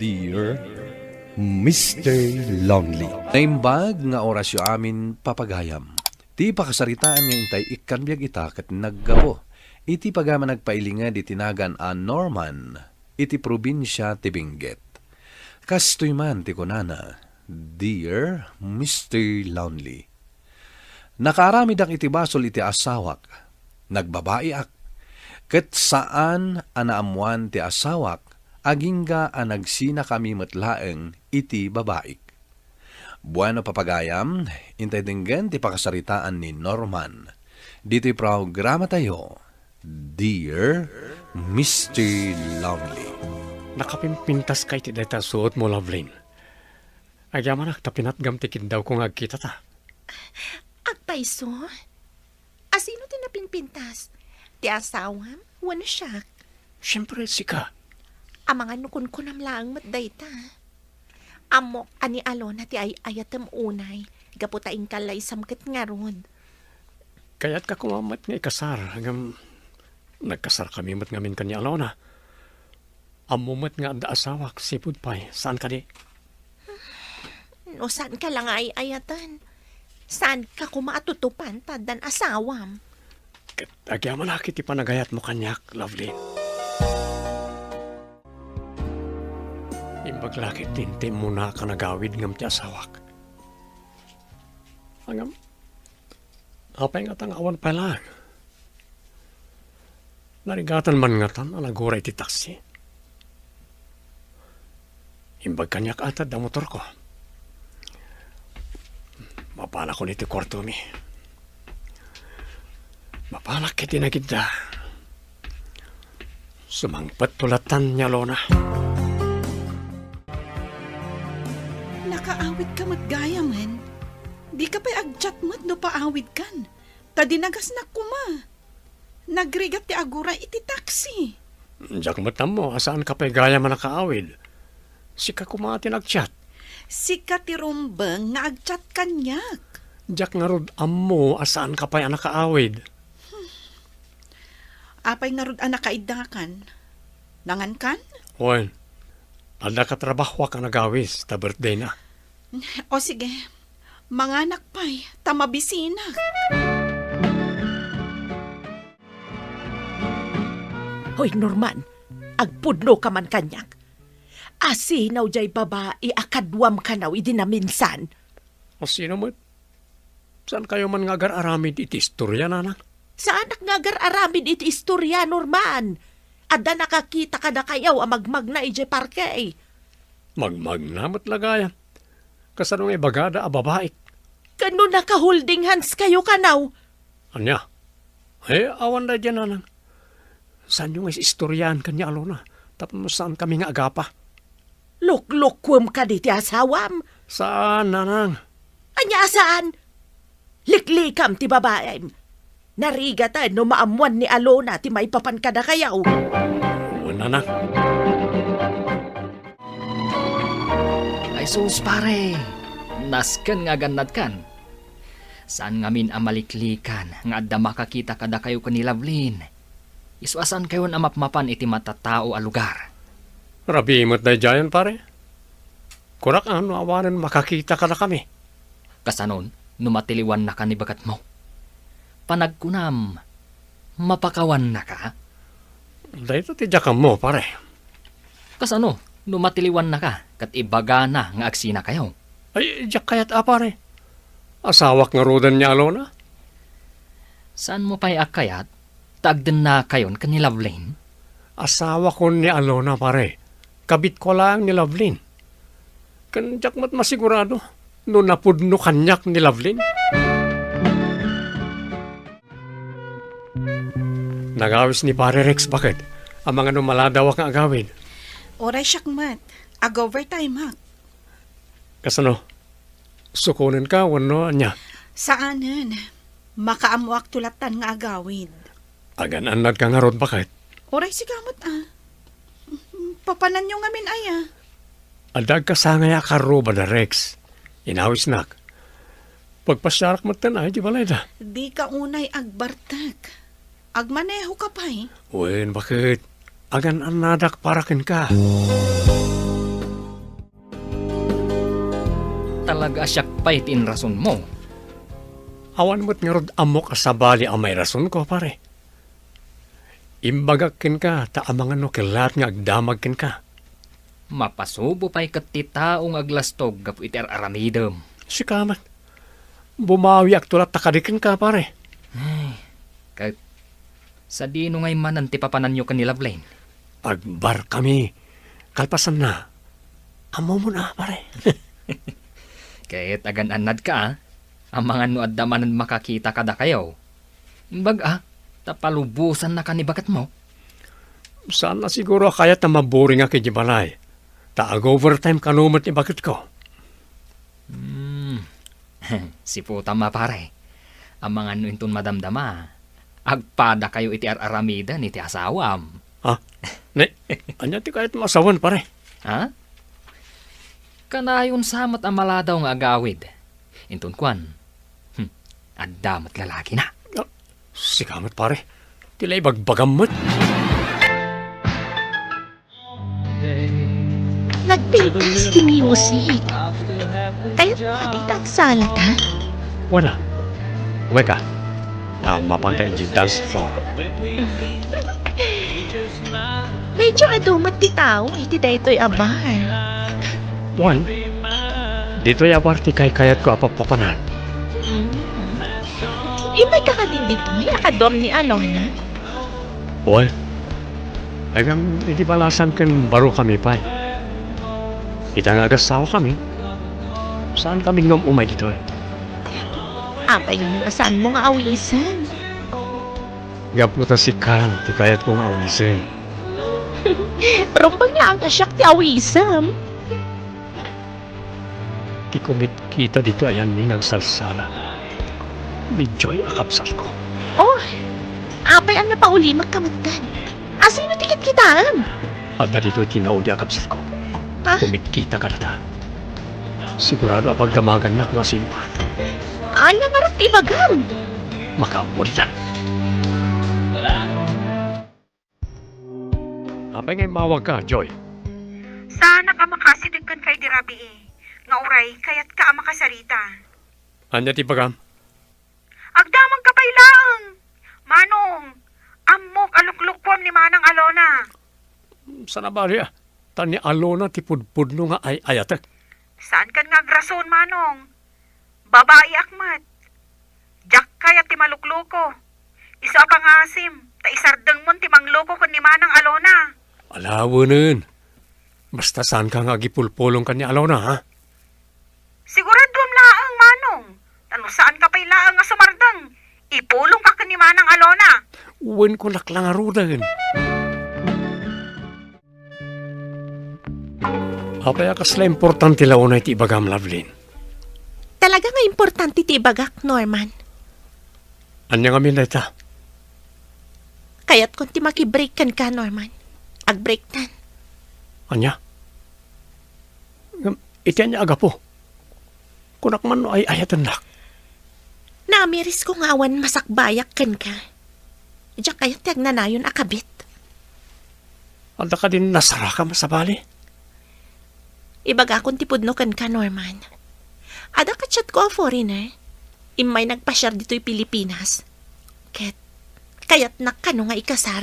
Dear Mr. Lonely. Naimbag nga orasyo amin papagayam. Ti pakasaritaan nga intay ikan biyag ita kat naggapo. Iti pagama nagpailinga di tinagan a Norman. Iti probinsya ti Benguet. Kastoy man ti kunana. Dear Mr. Lonely. Nakaramid ang iti basol iti asawak. Nagbabaiak. Ket saan anaamuan ti asawak. Agingga ang nagsina kami matlaeng iti babaik. Bueno papagayam, intay dinggan ti pakasaritaan ni Norman. Dito'y programa tayo, Dear Mr. Lonely. Nakapimpintas kay ti deta suot mo, Lovelyn. Agyaman tapinatgam tikin daw kung agkita ta. Agpaiso? Asino ti napinpintas? Ti asawam? Wano siya? Siyempre, sika. Ang mga nukun ko namlaang matday ta. Amok ani Alona ti ay ayatem unay. Gaputaing kalay samket nga ron. Kaya't ka kumamat nga ikasar. Hanggang nagkasar kami mat ngamin kanya Alona. Amumat nga anda asawak, sipud pay. Saan ka di? No saan ka lang ay ayatan? Saan ka kumaatutupan tadan asawam? Agyaman akit ipanagayat mo kanyak, Lovelyn. Imbaglakit tintim mo na ka nagawid ngam ti asawak. Hangam, apay nga tang awan pa lang. Narigatan man nga tan, alaguray ti taksi. Imbag kanyak atad da motor ko. Mapala ko niti kwarto mi. Mapalak kiti nagida. Sumangpat tulatan niya, Lona. Nakaawid ka matgaya man. Di ka pa'y agchat mo't no paawid kan. Tadinagas na kuma. Nagrigat ti agura iti taksi. Diyak matam mo, asaan ka pa'y gaya man nakaawid? Sika kumati nagchat. Sika ti rumbeng nga agchat kanyak. Diyak nga rod ammo, asaan ka pa'y nakaawid? Apay nga rod nakaidakan. Nangan kan? Oy, ada ka trabaho ka nagawis, ta birthday na. O sige, manganak pa'y, tamabisina. Hoy Norman, agpudno ka man kanyak. Asinaw jay babae akadwam kanaw idinaminsan. O sino mo? Saan kayo man nga aramid iti istorya, nanak? Saan ngagar aramid iti istorya, Norman? Ada nakakita ka na kayaw amagmag na ije parke. Magmag na matlagayan. Kasanong ibagada a babaik. Kano naka-holding hands kayo kanaw? Anya? Awan na dyan, nanak. Saan yung istoryahan kanya, Alona? Tapos saan kami nga agapa? Luk-lukwam ka di ti asawam. Saan, nanang? Anya saan? Liklikam ti babae. Narigatan no maamuan ni Alona ti maipapan ka na kayaw. Oo, nanang. Ay sus pare, nasken nga ganad kan. Saan ngamin amaliklikan nga adda makakita kada kayo ni Lovelyn. Isuasan kayo na mapmapan iti matatao a lugar. Rabi mo't na dyan, pare. Kurak ano awanan makakita ka na kami. Kasanon, numatiliwan na ka ni bagat mo. Panagkunam, mapakawan na ka. Dahito tidyakan mo, pare. Kasano, numatiliwan na ka, kat ibaga na nga agsina kayo. Ay, diyak kayat pare. Asawak nga rodan niya, Alona. Saan mo pa'y akayat? Tagden na kayon ka ni Lovelyn? Asawa ko ni Alona, pare. Kabit ko lang ni Lovelyn. Kanjak mat masigurado, no napudno kanyak ni Lovelyn. Nagawis ni pare Rex, bakit? Ang mga numaladawak ang agawin. Oray siyak mat. Ag-overtime ha. Kasano? Sukunin ka, wano niya. Saanan? Makaamuak tulatan nga agawid. Agan-anad ka nga ron, bakit? Oray sigamot Papanan nyo ngamin aya. Adag ka sangaya karo ba na Rex? Inawis nak. Pagpasyarak mo tanay, di balay da? Di ka unay agbartak. Agmaneho ka pa'y. Wen, bakit? Agan anadak parakin ka. talaga asyak pa itin rason mo. Awan mo't nga rod amok asabali ang may rason ko, pare. Imbagakin ka, taamangan no kilat nga agdamagkin ka. Mapasubo pa'y katitaong aglastog gapu iti aramidem. Si kamat. Bumawi ak tulat takadikin ka, pare. Kahit sa dino ngay man papanan nyo kanila, Blaine. Agbar kami. Kalpasan na. Amo mo na, pare. Kahit agan-anad ka, ang mga nuad damanan makakita kada kayo. Imbaga, tapalubusan na kanibagat mo. Saan na siguro kaya na maboring nga kay Jibalay. Taag-overtime kanumot ni bakit ko. Si puta ma pare. Ang mga nuintun madamdama, agpada kayo iti aramida ni ti asawam. Ha? Ne, anya ti kahit masawan, pare. Ha? Kanayon samat ang maladaw nga agawid. Intun kwan, addamat lalaki na. Si kamat, pare. Tila ibagbagamot. Nagpitas ti music. Kaya't itagsalat, ha? Wala. Uwe ka. Mapantay ang dance floor. Medyo adumat ti tao, iti daytoy abar. Juan, dito yung aparti kayat ko apapapanan. Imay ka ka din dito, may akadom ni Alona. Juan, agang hindi balasan kan baro kami pa. Itang agasaw kami. Saan kami ngam umay dito eh? Apay yung asan mo nga awisan. Gaputa si Kang, ti kayat kong awisin. Rumpang niya ang kasyak ti awisan. Ti kumit kita dito ayan ni nagsalsala. Medyo'y akapsal ko. Oh, apay ang napauli magkamagdan. Asin na tikit kitaan? At na dito tinaw di akapsal ko. Ha? Kumit kita ka na. Sigurado apag damagan na nga simpa. Anya nga rin ibagam. Makamulitan. Apay ngay mawag ka, Joy. Sana ka makasidagkan kay Dirabi eh. Nga uray, kayat ka makasarita. Anya ti bagam? Agdamang kapailaang! Manong, amok aluklukpom ni Manang Alona. Sana bali ah. Tani Alona ti pudpudno nga ay ayatek. Saan kan nga agrason, Manong? Babae akmat. Jak kayat ti malukluko. Isa pangasim, ta isardeng mon ti mangloko kun ni Manang Alona. Alawanan. Basta saan ka nga gipulpulong ka ni Alona, ha? Siguradom laang, Manong. Tano saan ka pa'y laang nga sumardeng? Ipulong ka kun ni Manang Alona. Uwan ko laklang arudan. Apay akasla importante launay ti ibagam, Lovelyn. Talaga nga importante ti bagak, Norman. Anya nga minayta? Kaya't kung ti makibreak kan ka, Norman. Ag-break tan. Anya? Iti anya aga po. Kunak man no ay ayatan nak. Namiris ko nga awan masakbayak kan ka. Diyak kaya't tiyag nanayon akabit. Anda ka din nasara ka masabali. Ibaga kung tipudno kan ka, Norman. Ada ka chat ko a foreigner. Imay nagpasyar dito'y Pilipinas. Kaya't nakano nga ikasar.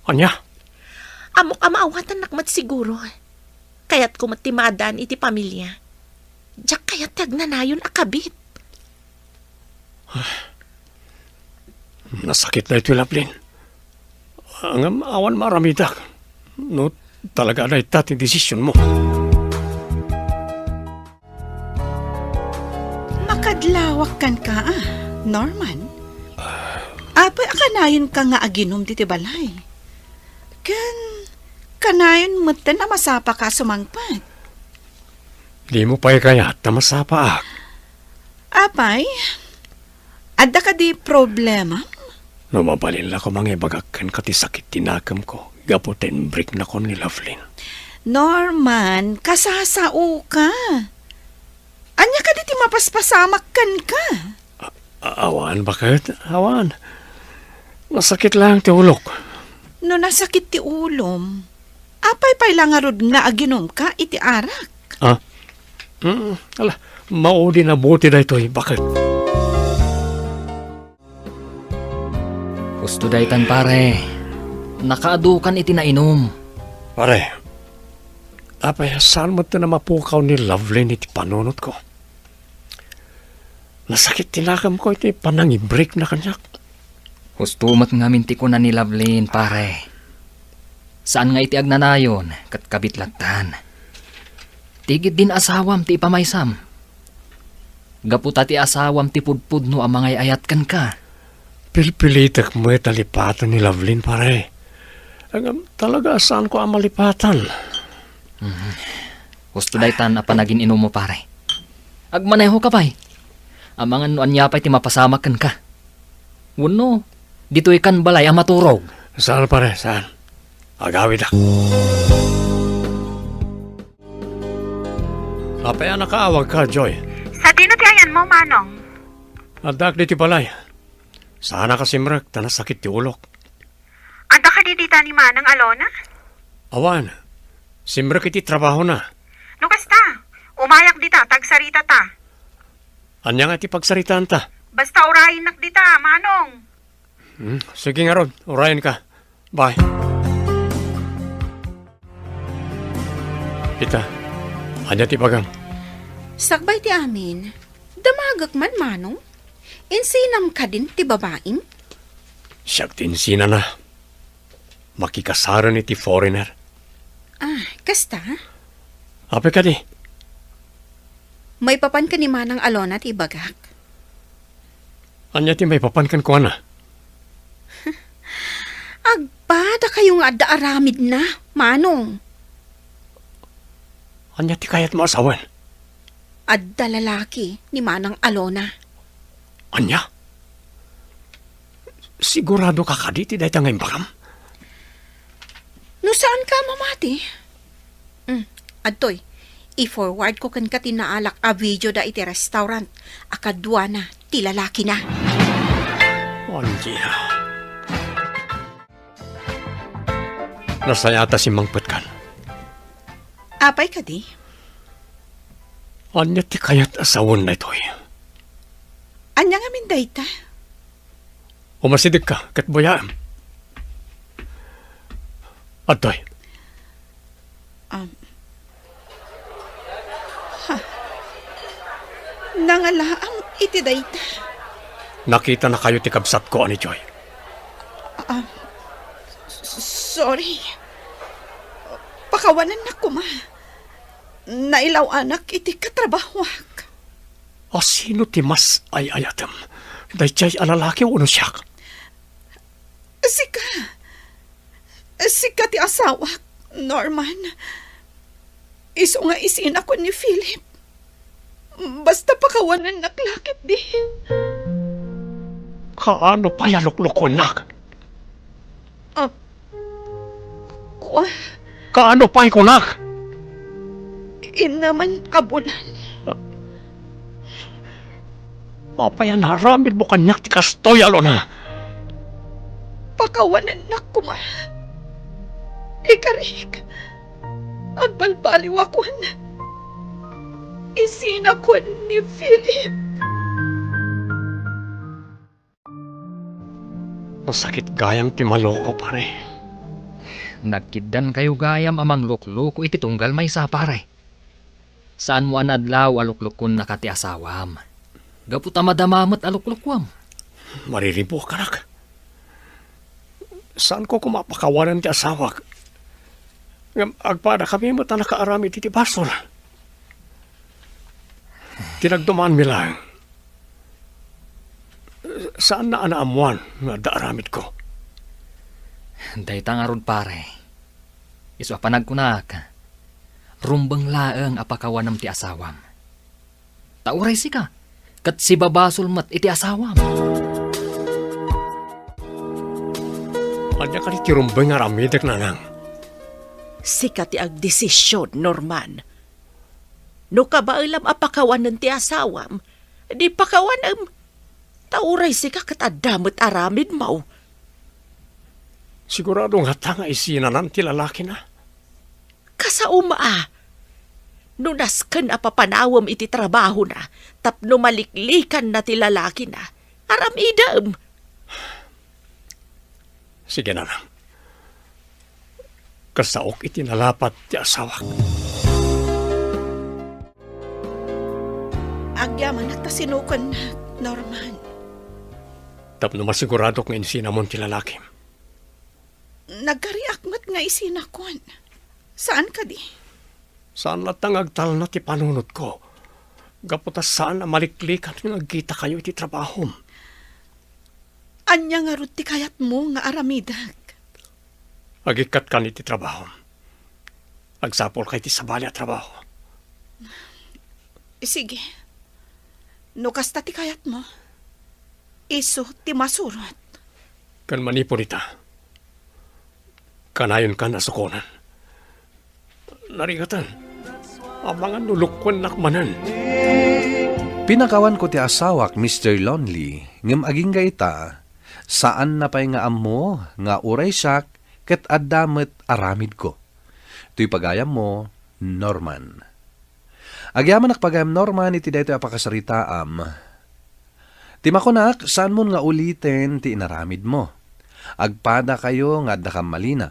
Anya? Amok amaawatan nakmat siguro. Kaya't kumatimadan iti pamilya. Diyak kaya't tiyag nanayon akabit. Nasakit na ito, Lovelyn. Ang awan maramidak. No, talaga na itating desisyon mo. Makadlawak kan ka, Norman. Apay akanayon ka nga aginom diti balay. Kanayon mo na masapa ka sumangpat. Di mo pa'y kaya at masapa ak. Apay, adda ka di problema? Lumabalin la ko mga ibagakan ka ti sakit tinakam ko. Gaputin break na ko ni Lovelyn. Norman, kasasao ka. Anya ka di mapaspasamak kan ka. Awan, bakit? Awan. Masakit lang ti ulok. No nasakit ti ulom, apay pay lang arod nga aginom ka iti arak. Ala, Maudi na buti na ito'y. Bakit? Gusto daytan pare. Nakaadukan iti nainom. Pare, apay, saan mo ito na mapukaw ni Lovelyn iti panunot ko? Nasakit tinakam ko iti panangibreak na kanyak. Gusto mat nga minti ko na ni Lovelyn pare. Saan nga iti agnanayon kat kabitlatan. Tigid din asawam ti ipamaysam. Gaputa ti asawam ti pudpud no ang mga ayat kan ka. Pilpilitak mo talipatan ni Lovelyn, pare. Talaga saan ko ang malipatan? Gusto daytan apa naging inom mo pare. Agmaneho ka pa'y. Ang mga nuan niya pa'y ti mapasamakan ka. Wano, dito ikan balay ang maturog. Saan pare, saan? Agawid ako. Apaya nakaawag ka, Joy. Sa dinutiayan mo, Manong. Adak di ti balay. Sana kasi mrak, tanasakit ti ulok. Anda ka didita ni Manang Alona? Awan, simrak iti trabaho na. No kasta, umayak dita, tagsarita ta. Anya nga iti pagsaritaan ta. Basta urahin nak dita, Manong. Sige nga ron, urayan ka. Bye. Ita, anya ti bagang. Sakbay ti amin, damagak man manong. Insinam ka din ti babaeng? Siyak tinsina na. Makikasaran iti foreigner. Kasta? Ape ka di. May papan ka ni Manang Alona ti bagak. Anya ti may papankan ko na. Agbada kayong adda aramid na, Manong. Anya ti kayat mo asawan. Adda lalaki ni Manang Alona. Anya? Sigurado ka kaditi dahil tangay bakam? No saan ka mamati? Adtoy, i-forward ko kan ka tinaalak a video da iti restaurant. Akadwa na, ti lalaki na. Anya. Nasayata si Mang Petkan. Apay ka di? Anya ti kayat asawan na ito'y. Anya nga min dayta? Umasidig ka, katboyaan. Atoy. Nangalaang iti dayta. Nakita na kayo ti kabsat ko, ani Joy. Sorry. Pakawanan na ko, ma. Nailaw anak iti katrabahwak. O sino ti mas ay ayatem? Dahil siya'y alalaki o ano siyak? Sika ti asawak, Norman. Iso nga isin ako ni Philip. Basta pakawanan naklakit di. Kaano pa yaluklukon nak? Kaano pa ikunak? Inaman kabulan. Mapayan haramid mo kanyak ti kastoy alona. Pakawanan na kuma. Ikarik. Agbalbaliw akon. Isin ako ni Philip. Masakit gayang ti maloko pare. Nagkidan kayo gayam amang lukloko iti tunggal may sa pare. Saan mo anadlaw aluklukon na kati asawam? Gaputa madamamat aluklukwam. Mariribo ka nak. Saan ko kumapakawanan ti asawak? Agpada kami mo ta nakaarami ti basol. Tinagdumaan mi lang. Saan na anaamuan nga daaramid ko? Dayta nga rod pare. Isu panagkunak. Rumbang laeng apakawanam ti asawam. Tauray si ka. Kat si babasol mat iti asawam. Anya ka ti rumbang nga ramidek na nang. Sika ti agdesisyon, Norman. No kabailam apakawanan ti asawam, di pakawanam. Tauray sika kat adamot aramid mo. Sigurado nga tanga isinanan ti lalaki na. Kasauma Nunaskan a papanawam iti trabaho na, tapno maliklikan na ti lalaki na. Aramidam! Sige na lang. Kasaok iti nalapat ti asawak. Agyaman nagtasinukan na, Norman. Tapno masigurado nga insinamon ti lalaki. Nagkariakmat nga isinakon. Saan ka di? Saan latang agtal na ti panunod ko? Gaputas saan na maliklikan nga agkita kayo iti trabaho. Anya nga ruti kayat mo nga aramidag. Agikat ka iti trabaho. Agsapol kay ti sabali at trabaho. Sige. No kasta ti kayat mo. Iso ti masurot. Kan manipon ita. Kanayon ka nasukonan. Narigatan. Abangan nulukwan nakmanan. Pinakawan ko ti asawak, Mr. Lonely, ngem aging ita, saan na pa'y nga ammo, nga uray siyak, ket addamet aramid ko. Tuy pagayam mo, Norman. Agyaman nakpagayam Norman, iti dayto apakasaritaam. Timakonak, saan mo nga ulitin ti inaramid mo? Agpada kayo nga adda kam malina.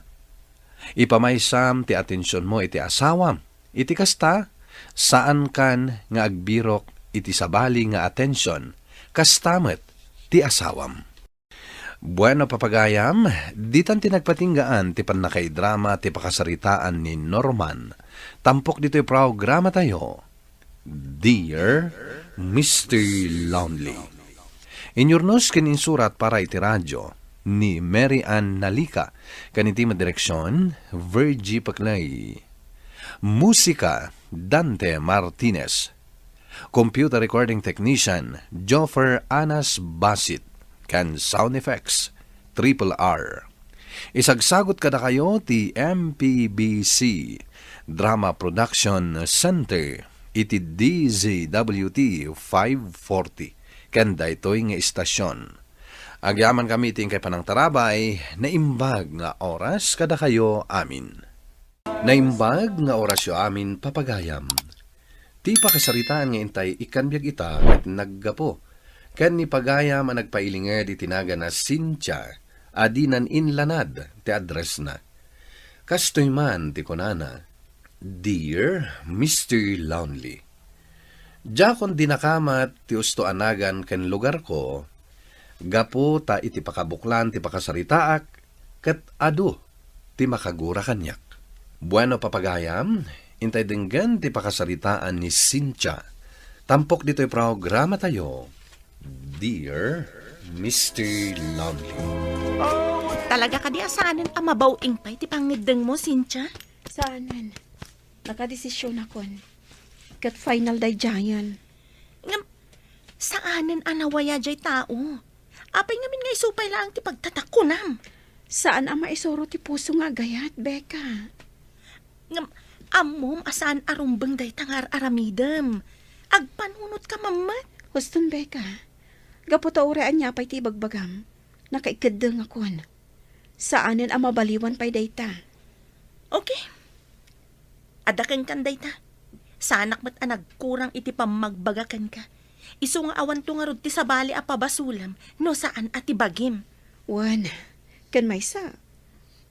Ipamaysam ti atensyon mo iti asawam. Iti kasta, saan kan nga agbirok iti sabali nga atensyon, kastamet ti asawam. Bueno papagayam, ditan tinagpatinggaan ti panakaidrama ti pakasaritaan ni Norman. Tampok dito'y programa tayo, Dear Mr. Lonely. Inyurnos kininsurat para iti radyo ni Mary Ann Nalika, kaniti madireksyon, Virgie Paclay. Musika, Dante Martinez. Computer recording technician, Joffer Anas Basit. Can sound effects, Triple R. Isagsagot kada kayo ti MPBC Drama Production Center iti DZWT 540. Kanda ito'y nga istasyon. Agyaman kami ting kay panang tarabay, naimbag nga oras kada kayo amin. Naimbag nga oras yo amin papagayam. Ti pakasaritaan nga intay ikanbyag ita at naggapo. Kan ni pagayam ang nagpailinged itinaga na Cynthia, adinan inlanad ti address na. Kastoy man ti kunana, Dear Mr. Lonely. Jakon dinakamat ti usto anagan ken lugar ko, gapo ta iti pakabuklan ti pakasaritaak, ket adu ti makagura kanyak. Bueno papagayam, intay denggan ti pakasaritaan ni Cynthia. Tampok dito'y programa tayo, Dear Mr. Lonely. Talaga ka di asanan ang mabawing pa'y ti pangideng mo, Cynthia? Saanan? Nakadesisyon akon. Kat final day giant. Ngam, saanan anawaya jay tao? Apay ngamin nga isupay lang ti pagtatakunam. Saan ang maisuro ti puso nga gayat, Becca? Ngam, amom asaan arumbeng day tangar aramidem. Agpanunot ka mamat. Huston, Becca. Gaputa uraan niya pa'y ti bagbagam. Nakaikadeng akon. Saanan ang mabaliwan pa'y dayta. Okay. Adakan kan dayta. Sanak mat anagkurang iti pamagbagakan ka. Isu nga awan to nga rod ti sabali a pabasulam no saan ati bagim. Wan, kan maysa.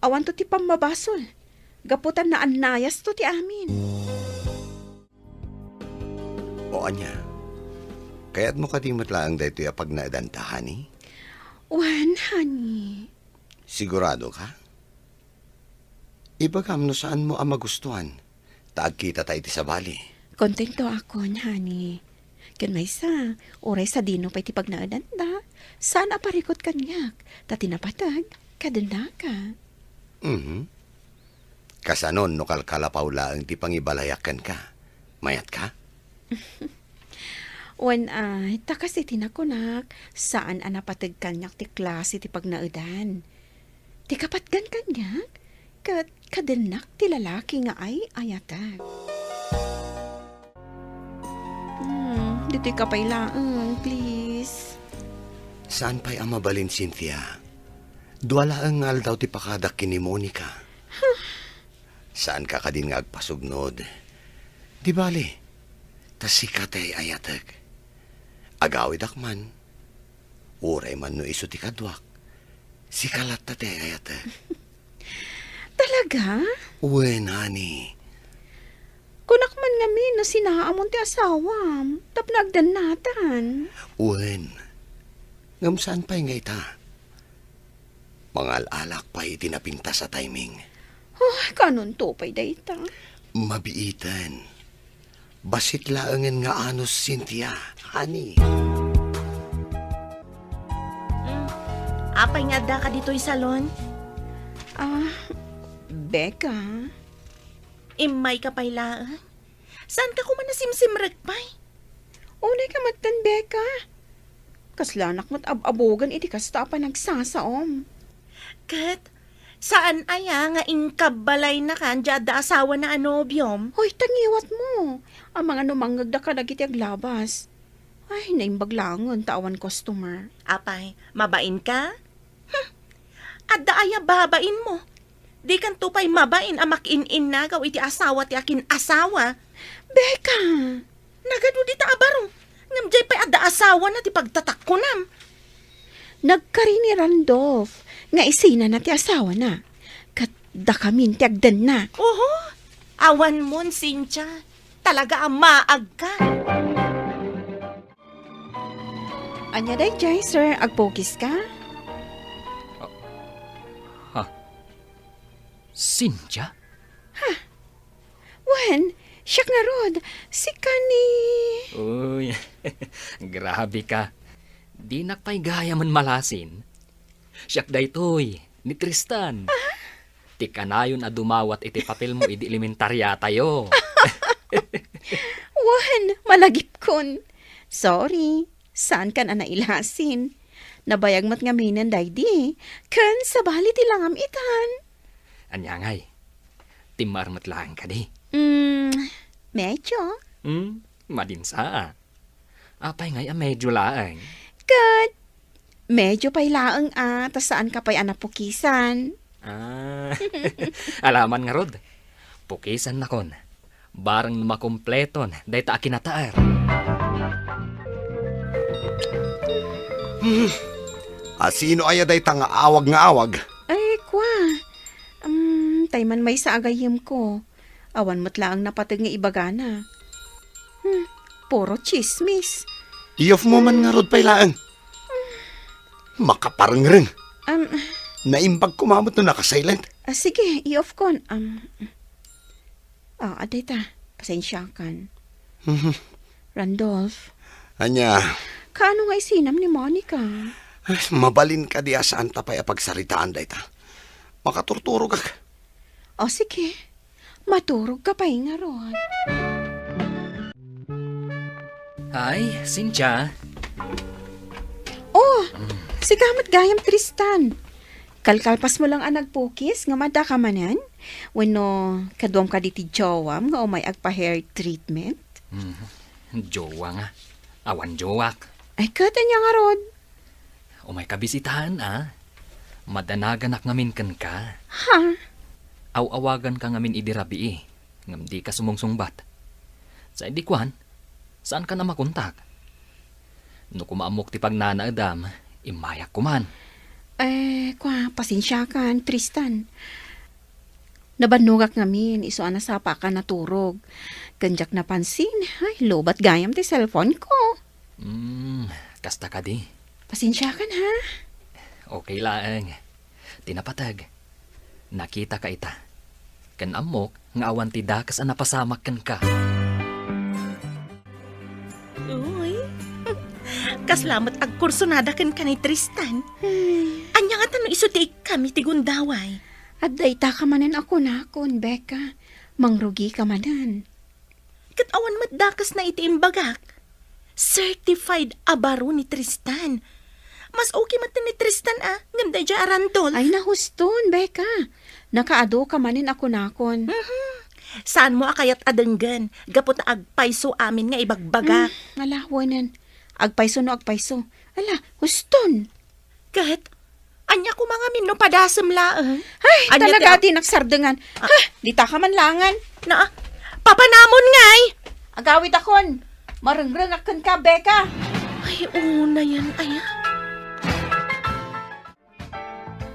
Awan to ti pamabasol. Gaputan na anayas to ti amin. O anya, kaya't mo kadimot lang dahito ya pag naadantahani? Wan, honey. Sigurado ka? Ibagam no saan mo ang magustuhan. Taag kita tayo ti sabali. Kontento akon, honey. Kan maysa, oray sa dino pa'y ti pagnaadanta. Saan aparikot kanyak? Tatinapatag, kadanda ka. Kasanon no kalkalapaw laang ti pangibalayakan ka. Mayat ka? Wan ay, takas iti nakunak, saan anapatag kanyak ti klase ti pagnaudan. Ti kapatgan kanyak, kadenak ti lalaki nga ay ayatag. Dito'y kapailaan, please. Saan pa'y ang mabalin, Cynthia? Duwala ang ngal daw ti pakadak kini Monica. Saan ka kadin nga agpasugnod? Di bali, tas si katay ayatag. Agawid akman. Uray man no iso ti kadwak. Si kalat tatay ayatag. Talaga? Uwen, honey. Kunak man ngamin na sinaamon ti asawam. Tapnagdan natan. Uwen. Ngamsaan pa'y nga ita? Mangal-alak pa'y tinapinta sa timing. Oh, kanon to pa'y dayta. Mabiitan. Basit laangan nga anos, Cynthia. Honey. Apay nga da ka dito'y salon? Becca? Imay ka pa'y laan? Saan ka kuman na simsimrag pa'y? Unay ka matan, Becca. Kaslanak mat ab-abogan iti kasta pa nagsasaom. Kat, saan aya nga ingkabalay na kan da asawa na anobyom? Hoy, tangiwat mo. Ang mga numangagda ka nagiti aglabas. Ay, naimbaglangon, tawan customer. Apay, mabain ka? Adda aya babain mo. Di kan tupay mabain amakin nagaw iti asawa ti akin asawa. Becca! Nagado di ta abaro. Ngamjay pa'y adda asawa na ti pagtatak ko nam. Nagkari ni Randolph nga isina na ti asawa na. Kat da kamin ti agdan na. Oho, awan mon, Cynthia. Talaga ang maag ka. Anya day, Jay, sir, agpokis ka? Cynthia? Wen, siyak nga rod. Si Kani... Uy, grabe ka. Di nakpay gaya man malasin. Siyak daytoy, ni Tristan. Ti kanayon a dumawat iti papel mo idi elementarya tayo. Wen, malagip kon. Sorry, saan ka na nailasin? Nabayag mat nga minan daydi. Kan sabali ti langam itan. Anyangay, timarmat lang ka di. Medyo. Madinsa. Apay ngay medyo laang. Kat, medyo pa'y laang tas saan ka pa'y anapukisan. Alaman nga rod. Pukisan na kon. Barang makumpleton, day ta akinataar. Sino aya day nga awag nga awag? Ay, kwa. Tayman may sa agayim ko. Awan mo't laang napatag nga ibagana. Puro chismis. Iyof mo man nga rod pa'y laang. Makaparengreng. Naimbag kumamot no nakasilent. Sige, i-off kon. Aday ta. Pasensya kan. Randolph. Anya, Kaano nga isinam ni Monica? mabalin ka diya saan tapay apagsaritaan day ta. Makaturturo ka. O sige, maturog ka pa nga ron. Ay, Cynthia. Oh, si gamat gayam Tristan. Kalkalpas mo lang ang nagpukis, nga mada ka manan. Wano, kadwam ka diti jowam, nga umay agpa-hair treatment. Jowa nga. Awan jowak. Ay, kata niya nga rod. Umay kabisitahan, Madanagan ngamin kan ka. Ha? Aw-awagan ka ngamin idirabi ngam di ka sumungsungbat. Sa idikwan, saan ka na makontak? No kumaamok ti pagnanaadam, imayak kuman. Pasensya kan, Tristan. Nabanugak ngamin, iso ana sapa ka naturog. Ganjak napansin, ay, lobat gayam ti cellphone ko. Kasta ka di. Pasensya kan, ha? Okay lang. Tinapatag. Nakita ka ita. Kan amok, nga awan ti dakas ang napasamak kan ka. Uy, kaslamat ag kursunada kan ni Tristan. Anya nga tanong iso ti kami ti gundaway. At dayta ka manan ako na kon, Becca. Mangrugi ka manan. Kat awan matdakas na iti imbagak. Certified abaro ni Tristan. Mas okay matan ni Tristan ngam da dya arantol. Ay nahuston, Becca. Nakaado ka manin ako nakon. Saan mo akayat adenggan? Gapot na agpaiso amin nga ibagbaga. Alawanan. Agpaiso no agpaiso. Ala, huston. Kat, anya ko mga minno padasam laang. Ay, Anya talaga di nagsardengan. Di ta ka man langan. Na, papanamon ngay! Agawid akon. Marengreng akan ka, Becca. Ay, una yan, ay.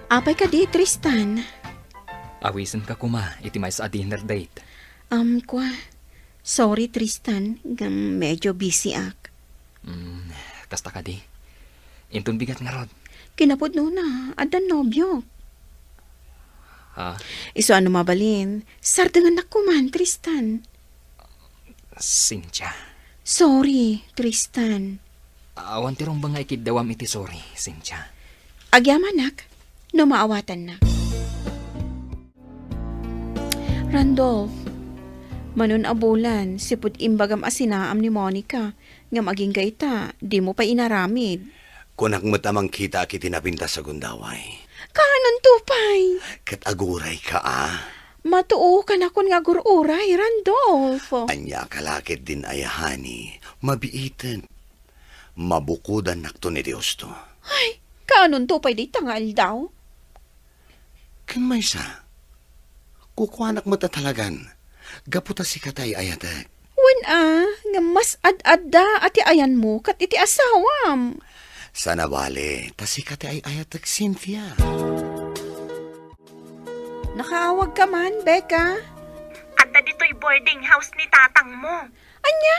Apay ka di, Tristan. Awisan ka kuma, iti may sa dinner date. Kwa. Sorry, Tristan. Medyo busy ak. Kasta ka di. Intun bigat nga rod. Kinapod no na. Adan nobyo. Ha? Iso ano mabalin? Sardangan ako man, Tristan. Cynthia. Sorry, Tristan. Awan tirong ba nga ikidawam iti sorry, Cynthia. Agyaman nak. No maawatan na. Randolph. Manon abulan, sipud imbagam asinaam ni Monica. Nga maging gaita, di mo pa inaramid. Kunak mo tamang kita kiti napinta sa gundaway. Kanon tupay. Kat aguray ka Matuo ka na kun nga gururay, Randolph. Anya kalakit din ayahani, mabiitan. Mabukudan nakto ni Diyos to. Ay, kanon tupay di tangal daw. Kan may sa, kukuanak mo tatalagan. Gaputa si katay ayatag. Wen nga mas ad-adda ati ayan mo kat iti asawam. Sana wale, ta si katay ayatag Cynthia. Nakaawag ka man, Becca. Anda dito'y boarding house ni tatang mo. Anya?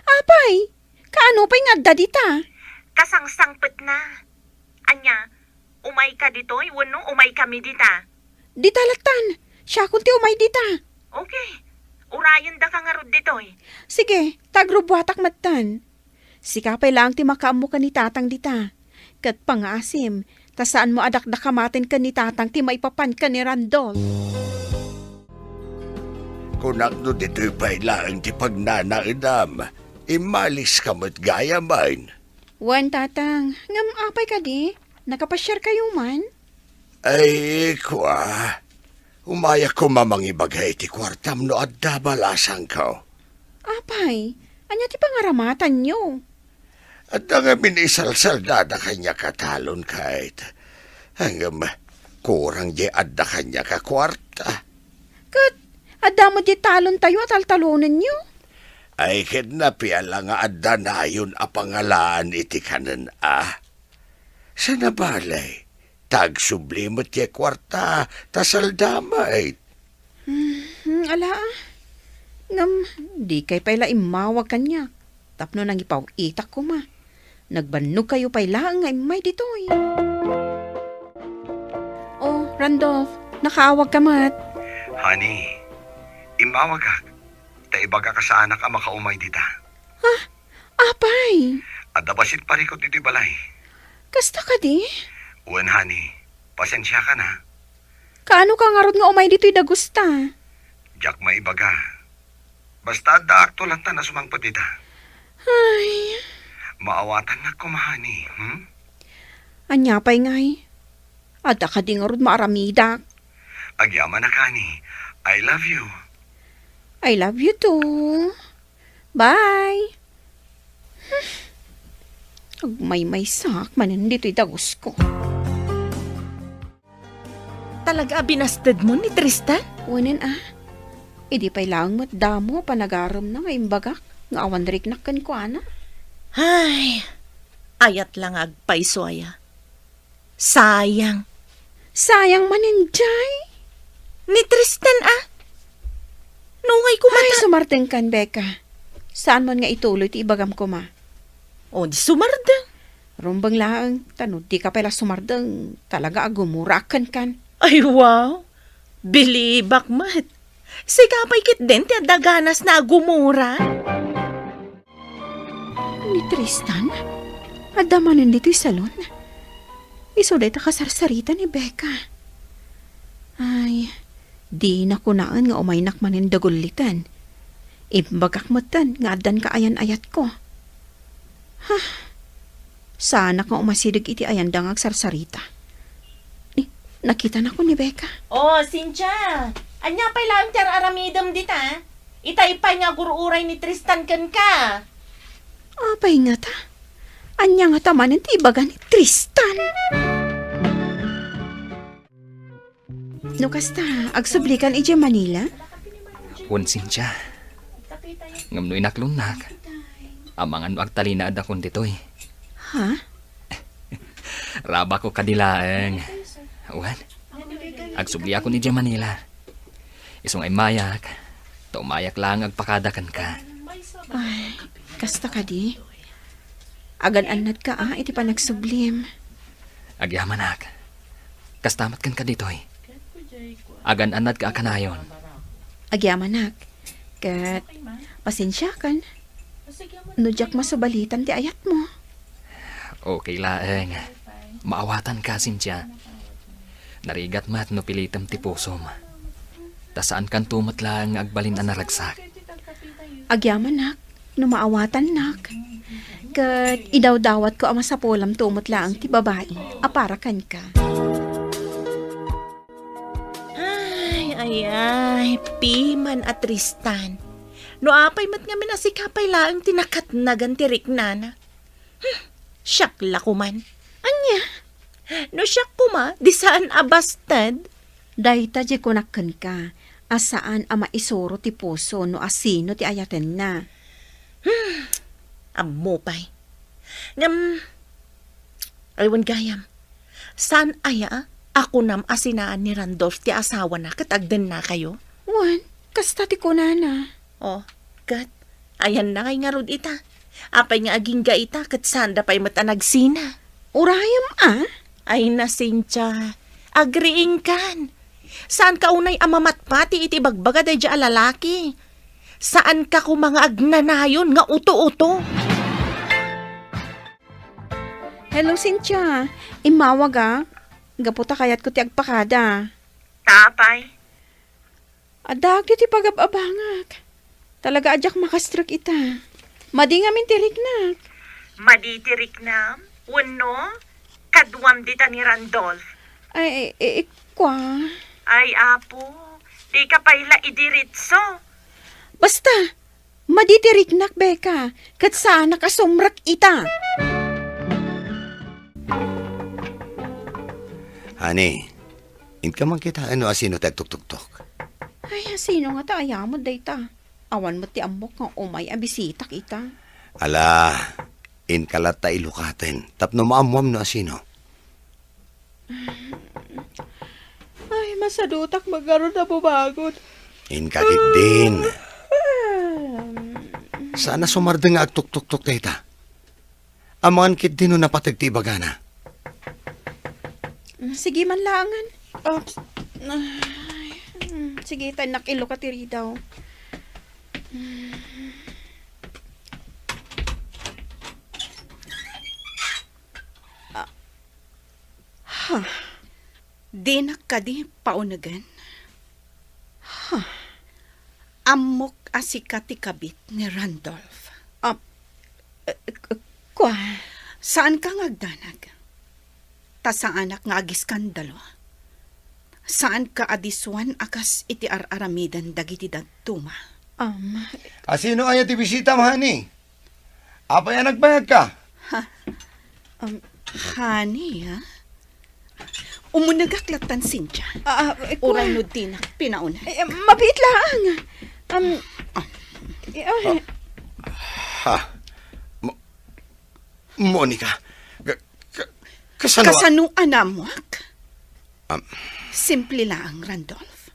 Apay, kaano pa'y nga dadita? Kasangsangpet na. Anya, umay ka dito'y, wano umay kami dita. Dita latan, siya kunti umay dita. Okay, urayon da ka nga rod dito'y. Sige, tagrubwatak matan. Sikapay lang ti makaamo ka ni tatang dita. Kat pangasim, ta saan mo adakdakamatin ka ni tatang ti maipapan ka ni Randolph. Kunak no dito'y pailang ti pagnanaidam. Imalis ka mo't gaya man. Wan tatang, ngam apay ka di? Nakapasyar kayo man? Ay, kwa. Umaya ko mamang ibagay ti kwartam no at dabalasang ko. Apay, anya ti pangaramatan nyo? At ang minisalsal na kanya katalon kahit. Hanggang kurang di adda kanya ka kwarta. Kat, adamo di talon tayo at altalunan nyo? Ay kidnapi lang nga adda na yun a pangalaan iti kanan Sa nabalay, tagsublimot ti kwarta, tasaldamay. Ala, ngam, di kay pala imawag kanya. Tapno nang ipaw itak ko ma. Nagbanog kayo pala nga imay ditoy. Oh, Randolph, nakaawag ka mat. Honey, imawag ka. Taibaga ka sa anak ka makaumay dita. Ha? Apay, Adabasit parikot dito'y balay. kasta ka di? Uwan, honey, pasensya ka na. Kaano ka nga rod nga umay dito'y dagusta? Diyak maibaga. Basta daak tulatan na sumangpot dita. Ay, Maawatan na ko, mahani. anya pa'y ngay. Ada ka di nga rod maaramidak. Agyaman na, kani. I love you. I love you too. Bye. May sak, manan dito'y dagus ko. Talaga binasted mo ni Tristan? Wanan Idi pa'y lang matdamo panagarom na nga imbagak. Nga awan rik nakan ko, ana. Ay, ayat lang agpaiso aya. Sayang. Sayang maninjay. Ni Tristan Nungay ko Ay, mata. sumarteng kan, Becca. Saan man nga ituloy ti ibagam ko, ma? O di sumardang. Rumbang lang, tanod di ka pala sumardeng. Talaga agumurakan kan. Ay wow. Bilibak mat. Sigapay kit din ti daganas na agumura. Ni Tristan? Adamanan dito'y salon. Iso day ta kasarsarita ni Becca. Ay, di na kunaan nga umaynak manin dagulitan. Imbagak matan nga adan ka ayan ayat ko. Ha? Sana ka umasidig iti ayan dangag sarsarita. Nakita na ko ni Becca. Oh, Cynthia. Anya pa'y lang ter aramidam dita. Itay-pay nga guruuray ni Tristan kan ka. Apay nga ta. Anya nga tamanin ti ibaga ni Tristan. No kasta, agsublikan iti Manila? Un, Cynthia. Ngam no inaklunak. Amangan no agtalina ad akong ditoy. Ha? Raba ko kadilaeng. Wan. Agsubli ako ni Dya Manila. Isong ay mayak. Tumayak lang agpakadakan ka. Ay, kasta ka di. Agan-anad ka iti pa nagsublim. Agyamanak. Kastamat kan ka ditoy. Agan-anad ka kanayon. Agyamanak. Kat, pasensya kan. Nudyak masubalitan ti ayat mo. Okay laeng. Maawatan ka, Cynthia. Narigat mat no pilitam ti pusom. Tasaan kan tumat lang agbalin ang naragsak. Agyamanak, no maawatan nak. Kat, idawdawat ko ama sa polam tumot lang ti babae. Aparakan ka. Ay, Piman at Tristan. No apay mat nga minasikapay laang tinakatnagan ti Riknana. Siyak la kuman. Anya? No siyak kuma, di saan abastad? Dayta di kunakan ka. Asaan ama isuro ti puso no asino ti ayaten na. Ammo pay. Ngam, aywan gayam. Saan aya ako nam asinaan ni Randolph ti asawa na katagdan na kayo? Wan, kasta ti kunana. Oh, kat, ayan na kay nga rod ita. Apay nga aging gaita kat sanda pa'y matanagsina. Urayam Ay na, Cynthia, agriing kan. Saan ka unay amamatpati iti bagbaga day dya alalaki? Saan ka ko mga agnanayon nga uto-uto? Hello, Cynthia. Imawag Gaputa kayat ko ti agpakada. Tapay. Adag ti pagababangak. Talaga adyak makastrak ita. Madi nga min tiriknak. Maditirik na. Uno, kadwam dita ni Randolph. Ay, kwa. Ay, apo. Di ka pala idiritso. Basta, madi tiriknak, Beka. Kat sana kasumrak ita. Honey, ka man kita ano asino tagtuktuktok. Ay, sino nga ta ayamod dayta. Awan mo ti amok nga umay abisita kita. Ala, kalat ta ilukaten. Tapno maamuam no asino. Ay, masadutak magaro na bumagod. Kakit din. Sana sumarda nga agtuktuktok dayta. Amangan kit din no napatagtibaga na. Sige man langan. Sige, tayo nakilo ka tiri daw. Di nakadi paunagan. Amok asikati kabit ni Randolph. Kwa? Saan ka ngagdanag? Ta sa anak nga agiskandalo. Saan ka adiswan akas iti aramidan dagiti dagtuma? Asino aya ti bisita mahani? Apa yan nagbayag ka? Honey, ha? Umunagaklatan, Cynthia. Uray no tinak, pinauna. Mabit lang. Monica, kasano? Kasano anamwak? Simple lang, Randolph.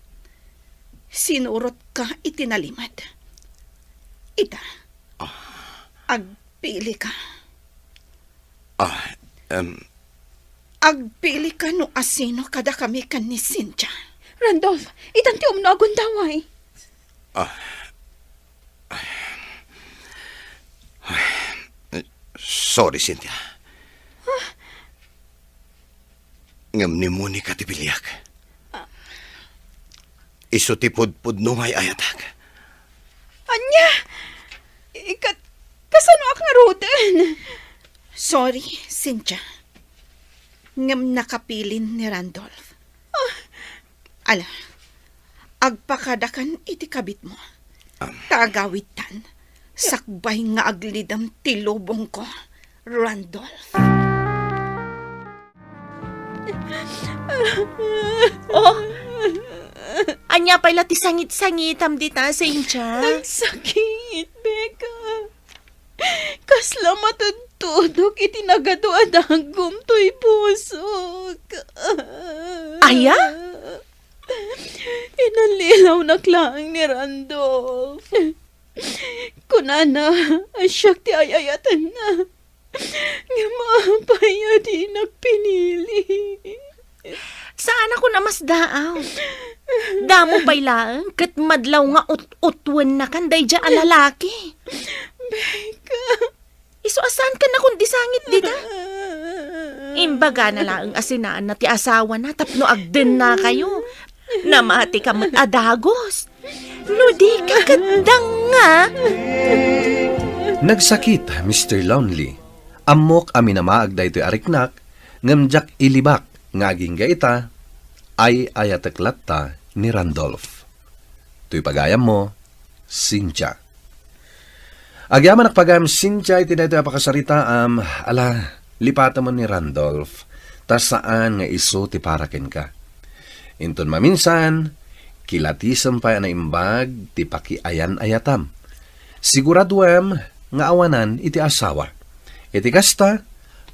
Sinurot ka itinalimad. Ita. Agpili ka. Agpili ka no asino kada kami kan ni Cynthia. Randolph, itanti na agundaway. Sorry, Cynthia. Ngam ni Monica ti bilyak. Iso ti pudpud no may ayatag. Anya! Kasano ak nga roden? Sorry, Cynthia. Ngam nakapilin ni Randolph. Ala, agpakadakan iti kabit mo. Tagawitan, sakbay nga aglidam tilubong ko, Randolph. Anya pala ti sangit-sangitam dita, Cynthia. Sakit. Salamat ang tudok itinagaduadagom to'y pusok. Aya? Inalilaw na klaang ni Randolph. Kunana, asyak ti ayayatan na. Nga maapaya di nagpinili. Saan ako namas daaw? Damo pa'y laang, kat madlaw nga utwan na kanday dya alalaki. Becca. Iso asan ka na kundi sangit dita? Imbaga na laang asinaan na ti asawa na, tapno agden na kayo. Namati ka mo't adagos. Nudi ka gandang nga. Nagsakit, Mr. Lonely. Amok amin na maagday to'y ariknak, ngamjak ilibak, ngaging gaita, ay ayataklatta ni Randolph. To'y pagayam mo, Cynthia. Agyaman nakpagayam Cynthia, iti na ito apakasarita lipata mo ni Randolph, tas saan nga iso ti paraken ka. Inton maminsan, kilatisam pa na imbag, ti pakiayan ayatam. Siguraduem, nga awanan iti asawa. Iti kasta,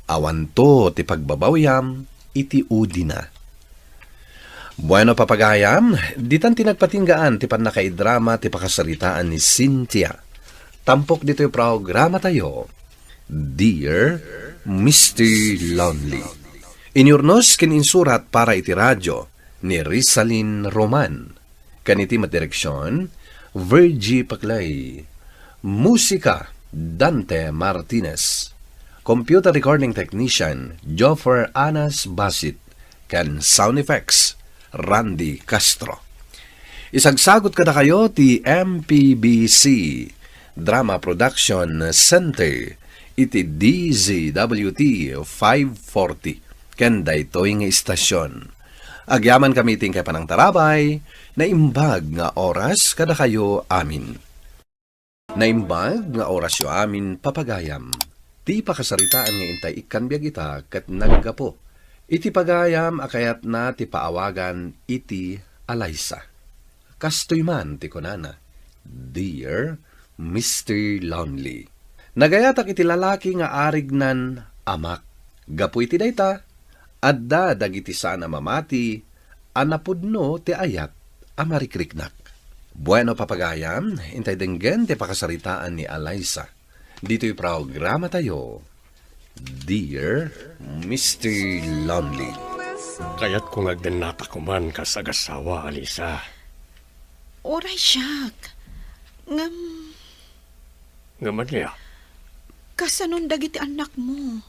awan to ti pagbabawyam, iti udi na. Bueno papagayam, ditan tinagpatinggaan ti panakaidrama ti pakasaritaan ni Cynthia. Tampok dito yung programa tayo, Dear Mr. Lonely. Inyurnos kininsurat para iti radyo ni Rizalyn Roman. Kaniti madireksyon, Virgie Paclay. Musika, Dante Martinez. Computer recording technician, Joffer Anas Basit. Kan sound effects, Randy Castro. Isagsagot kada kayo ti MPBC Drama Production Center iti DZWT 540 ken daytoy nga istasyon. Agyaman kami ting kay panang tarabay na imbag nga oras kada kayo amin. Naimbag nga oras yo amin papagayam. Ti pakasaritaan nga intay ikan biag ita kat naggapo. Iti pagayam akayat na ti paawagan iti Alaysa. Kastoy man ti kunana, Dear Mr. Lonely. Nagayatak iti lalaki nga arignan amak. Gapu iti dayta, adda dagiti sana mamati, anapudno ti ayat amarikriknak. Bueno papagayam, intay denggen ti pakasaritaan ni Alaysa. Dito'y programa tayo, Dear Mr. Lonely. Kaya't kung agdanata ko man kasagasawa, Alisa. Oray siyak. Ngaman niya. Kasanon dagiti anak mo.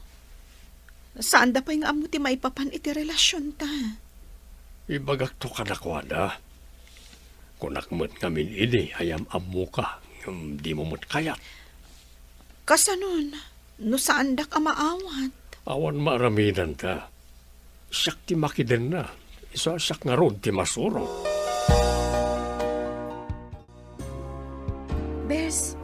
Saan da pa yung amo ti maipapan iti relasyon ta? Ibagak to kanakwada. Kunakmat ngamin ini ayam amu ka. Di mo mo't kayat. Kasanon, no saan da ka maawat? Awan maraminan ta. Siyak ti makiden na. Isa siyak nga ron ti masuro. Bes,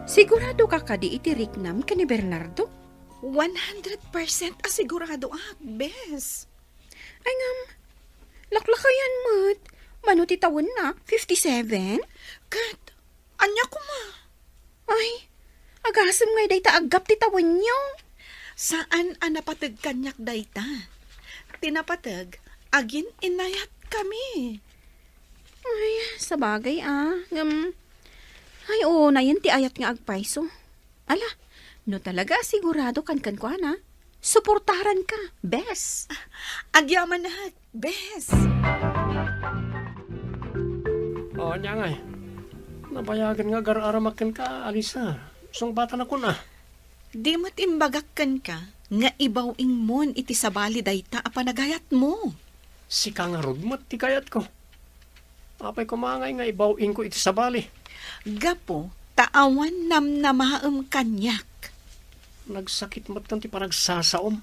sigurado ka kadi iti riknam ka ni Bernardo? 100% asigurado Bes. Ay ngam, laklakayan mo't. Mano ti tawon na, 57? Kat, anya ko ma. Ay, agasam ngay dayta agap ti tawon nyo. Saan napatag kanyak dayta? Tinapatag, agin inayat kami. Ay, sabagay ay, oo, na yun ti ayat nga agpaiso. Ala, no talaga sigurado kan ko na. Suportaran ka, Bes. Agyaman na, Bes. Oo niya nga nabayagan nga gar-aramakan ka, Alisa. Song bata na ko na. Di mo't imbagakkan ka, nga ibawing mon iti sabali dayta apanagayat mo. Si ka nga rudmat ti kayat ko. Apay kumangay nga ibawing ko iti sabali. Gapo, taawan namnamaam kanyak. Nagsakit mat kan ti panagsasaom.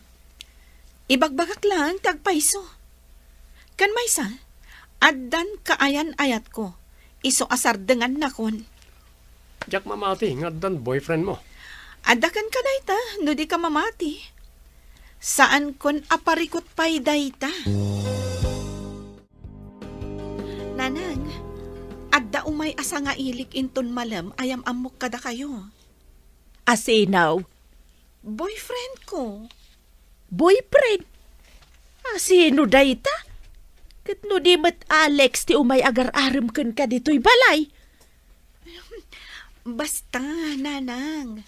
Ibagbagak lang, tagpaiso. Kan maysa, addan kaayan-ayat ko, iso asardengan na kon. Diyak mamati, nga dan boyfriend mo. Adakan ka dayta, no di ka mamati. Saan kon aparikot pa'y dayta? Nanang, adda umay asa nga ilik inton malam ayam amok kada kayo. Asinaw, Boyfriend ko. Boyfriend? Sino day ta? Kat no di mat Alex ti umay agar-aram kan ka dito'y balay. Basta, nanang.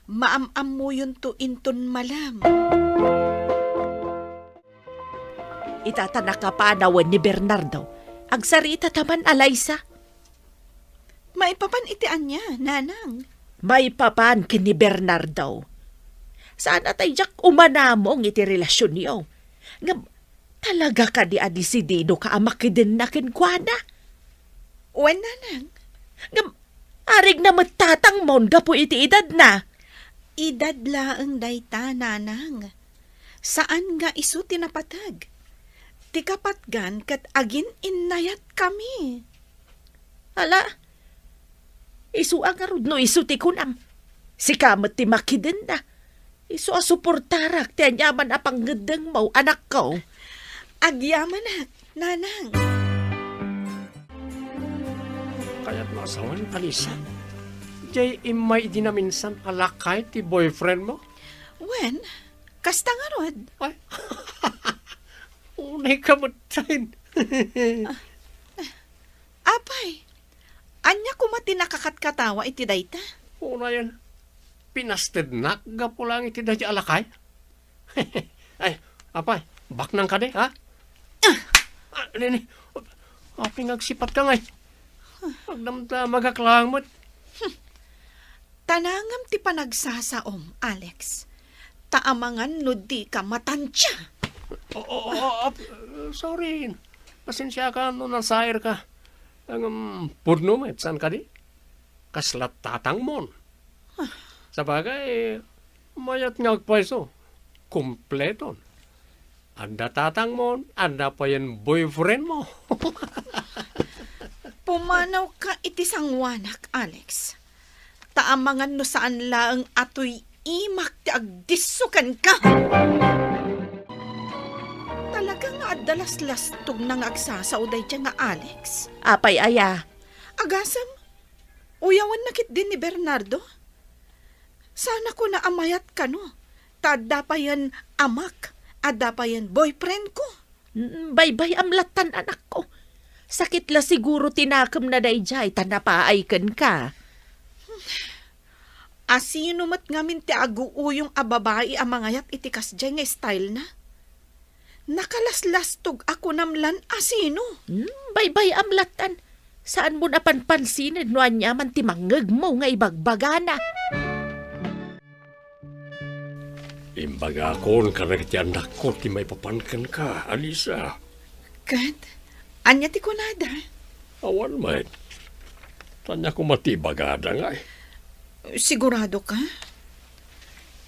Maam-am mo yun to inton malam. Itatanak ka paanawan ni Bernardo. Agsarita taman alaysa. Maipapan itian niya, nanang. May papan kin ni Bernardo. Saan atay jak umanamong iti relasyon niyo? Ngam, talaga ka di adisidido ka amakidin na kinkwana? Wen, nanang. Ngam, arig na matatang mon gapo iti edad na. Edad laang dayta, nanang. Saan nga isu tinapatag? Ti kapatgan kat agin innayat kami. Hala, isu ang arud no isu ti kunam. Si kamat ti makidin na. Isu a suportarak ti anyaman a panggedeng mo anak ko. Agyaman na, nanang. Kaya't masawan, Alisa. Jay, imay di na minsan alakay ti boyfriend mo? Wen, kasta nga rod. Ay, unay kamatayin. Apay, anya kumati nakakatkatawa iti dayta. Una yan, pinasted na, gapo lang iti dahi alakay. Ay, apay, baknang ka de, ha? Nini, pingagsipat ka ngay. Pagdamta magaklang mo. Tanangam ti panagsasaom, Alex. Taamangan no di ka matansya. Sorry. Pasensya ka no nasair ka. Ang purno mo, saan ka di? Kaslat tatang mon. Sabagay, mayat ngagpaiso. Kompleton. Anda tatang mon, anda pa yan boyfriend mo. Pumanaw ka iti sangwanak, Alex. Taamangan no saan laang atoy imak ti agdisukan ka. Talaga nga adalas-lastog nang agsasauday dyan nga, Alex. Apay aya. Agasam, uyawan na kit din ni Bernardo. Sana ko na amayat ka no. Tada pa yan amak, ada pa yan boyfriend ko. Bye-bye amlatan anak ko. Sakit la siguro tinakam na dayjay, tanapaaykan ka. Asino mat ngamin ti aguuyong a babae a mangayat itikas dyan nga style na. Nakalaslastog ako namlan asino. Bye-bye amlatan. Saan mo napanpansinin no anyaman ti mangeg mo nga ibagbagana? Imbaga akon ka na ti anak ko ti may papankan ka, Alisa. Kat, anya ti kunada? Awan man. Tanya ko matibagada nga eh. Sigurado ka?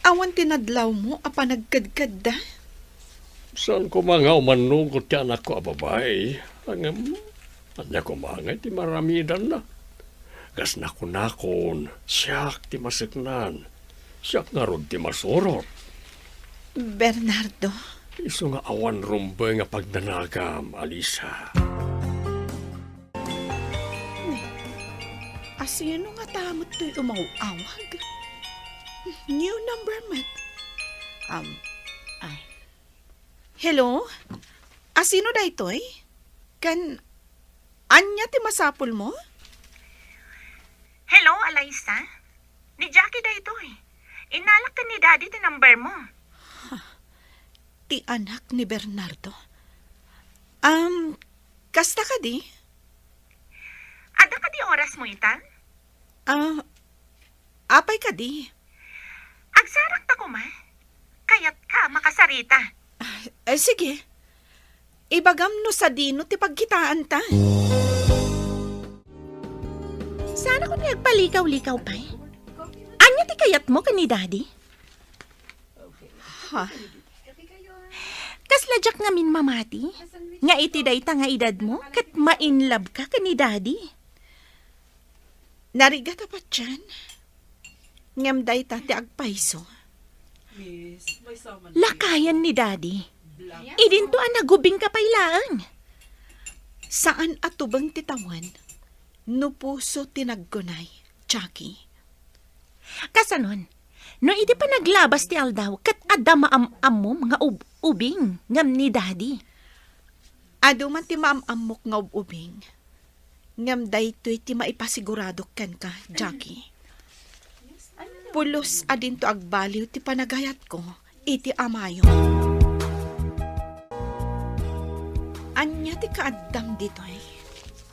Awan tinadlaw mo apa nagkadkad da? Saan ko mga umanungkot ti anak ko a babae? Tanya ko mga ti maramidan na. Gas nakon siyak ti masiknan. Siyak nga rod ti masurot. Bernardo? Iso nga awan rumbe nga pagdanagam, Alisa. Asino nga tamot to'y umawawag? New number, Matt. Hello? Asino da ito'y? Anya ti masapul mo? Hello, Alaysa? Ni Jackie da ito eh. Inalak ka ni Daddy ti number mo. Ti anak ni Bernardo. Kasta ka di? Ada ka di oras mo itan? Apay ka di? Agsarak ta ko ma. Kayat ka makasarita. Sige. Ibagam no sa dino ti pagkitaan ta. Sana ko nagpalikaw-likaw pa eh. Anya ti kayat mo ka ni Daddy? Ha? Kasladyak ngamin mamati? Nga iti dayta nga edad mo? Kat ma-inlove ka ni Daddy? Nariga tapat dyan. Ngam day ti agpaiso. Lakayan ni Daddy. Idinto ang nagubing kapailaan. Saan atubang titawan? No puso tinaggunay, Jackie. Kasanon, No iti pa naglabas ti aldaw, kat adda maam-am mo mga ubing ngam ni daddy. Ado man ti maam-amok nga ubing. Ngam daytoy ti maipasigurado ken ka, Jackie. Pulos adin to agbaliw ti panagayat ko, iti amayo. Anya ti kaaddam ditoy.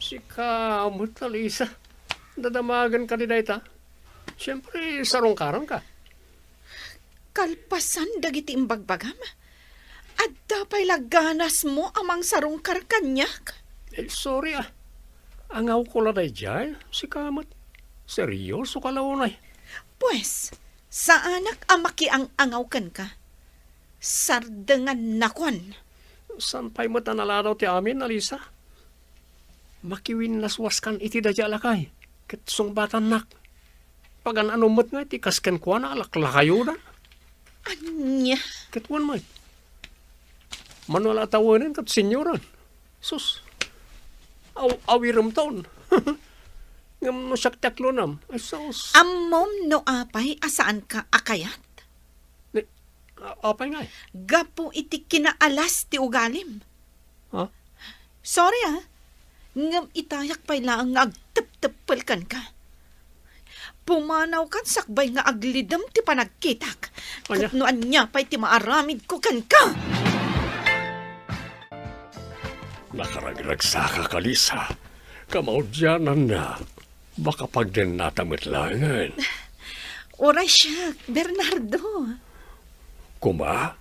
Si kamot, Alisa. Dadamagan ka ni dayta. Siyempre, sarong-karang ka. Kalpasan dagiti imbagbagam. Adda pa'y laganas mo amang sarong karkanyak. Sorry Angaw ko la day dyan, si kamot. Seryoso ka launay. Pues, sa anak amaki ang angaw kan ka. Sardengan nakon. San pa'y matanaladaw ti amin, Alisa? Makiwin naswaskan iti dadya lakay. Kitsong batan nak. Pag anumot nga iti kasken ko na alaklakayo na. Anya? Kitwan mo. Manual atawanin kat senyoran. Sus. Awiram taon. Ngam no saktaklo nam. Ay sus. Ammom no apay asaan ka akayat? Apay nga Gapo iti kinaalas ti ugalim. Ha? Sorry ngam itayak pa'y lang nga agtep-tepel kan ka. Pumanaw kan sakbay nga aglidam ti panagkitak. Anya? Kat no anya pa'y ti maaramid ko kan ka. Nakaraglagsaka ka, Lisa. Kamaudyanan na. Baka pag din natamitlangan. Oray siya, Bernardo. Kuma,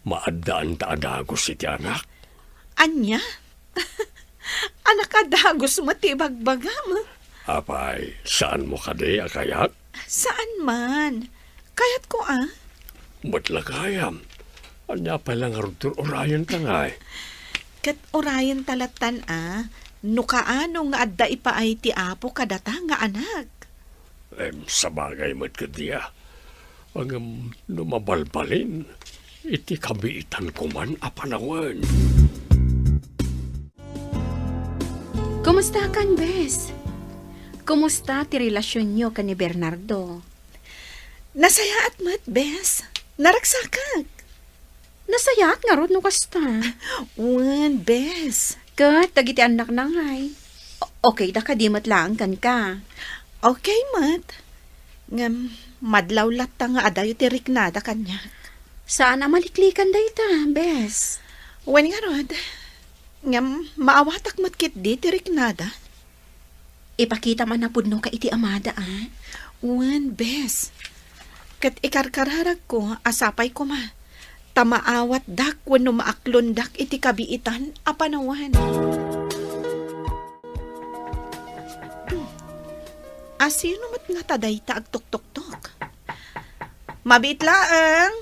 maadaan taadagos iti anak. Anya? Anak adagos mo ti bagbagam. Apay, saan mo kadi akayat? Saan man? Kayat ko Matlagayam. Anya pa lang arutur orayan ka nga Kat orayan talatan no kaano nga adda ipaay ti apo kadata nga anak. Sa bagay mat kadiya. Ang lumabalbalin, iti kabiitan ko man apanawan. Kumusta kan, Bes? Kumusta ti relasyon nyo ka ni Bernardo? Nasayaat mat, Bes. Naragsakag. Nasayaat nga ron no kasta. Wan, Bes. Kat, tagiti anak na ngay. Okay da ka di mat lang kan ka. Okay, mat. Ngam, madlaw lata nga adayo ti riknada kanya. Saan na maliklikan da ita, Bes? Wan nga rod. Ngam, maawatak matkit di ti riknada. Ipakita man na pudno ka iti amada, Wan, Bes. Kat ikarkararag ko, asapay ko ma. Tamaawat dak wano maaklon dak iti kabiitan apanawan. Asino mat nga taday ta agtok-tok-tok? Mabit laang.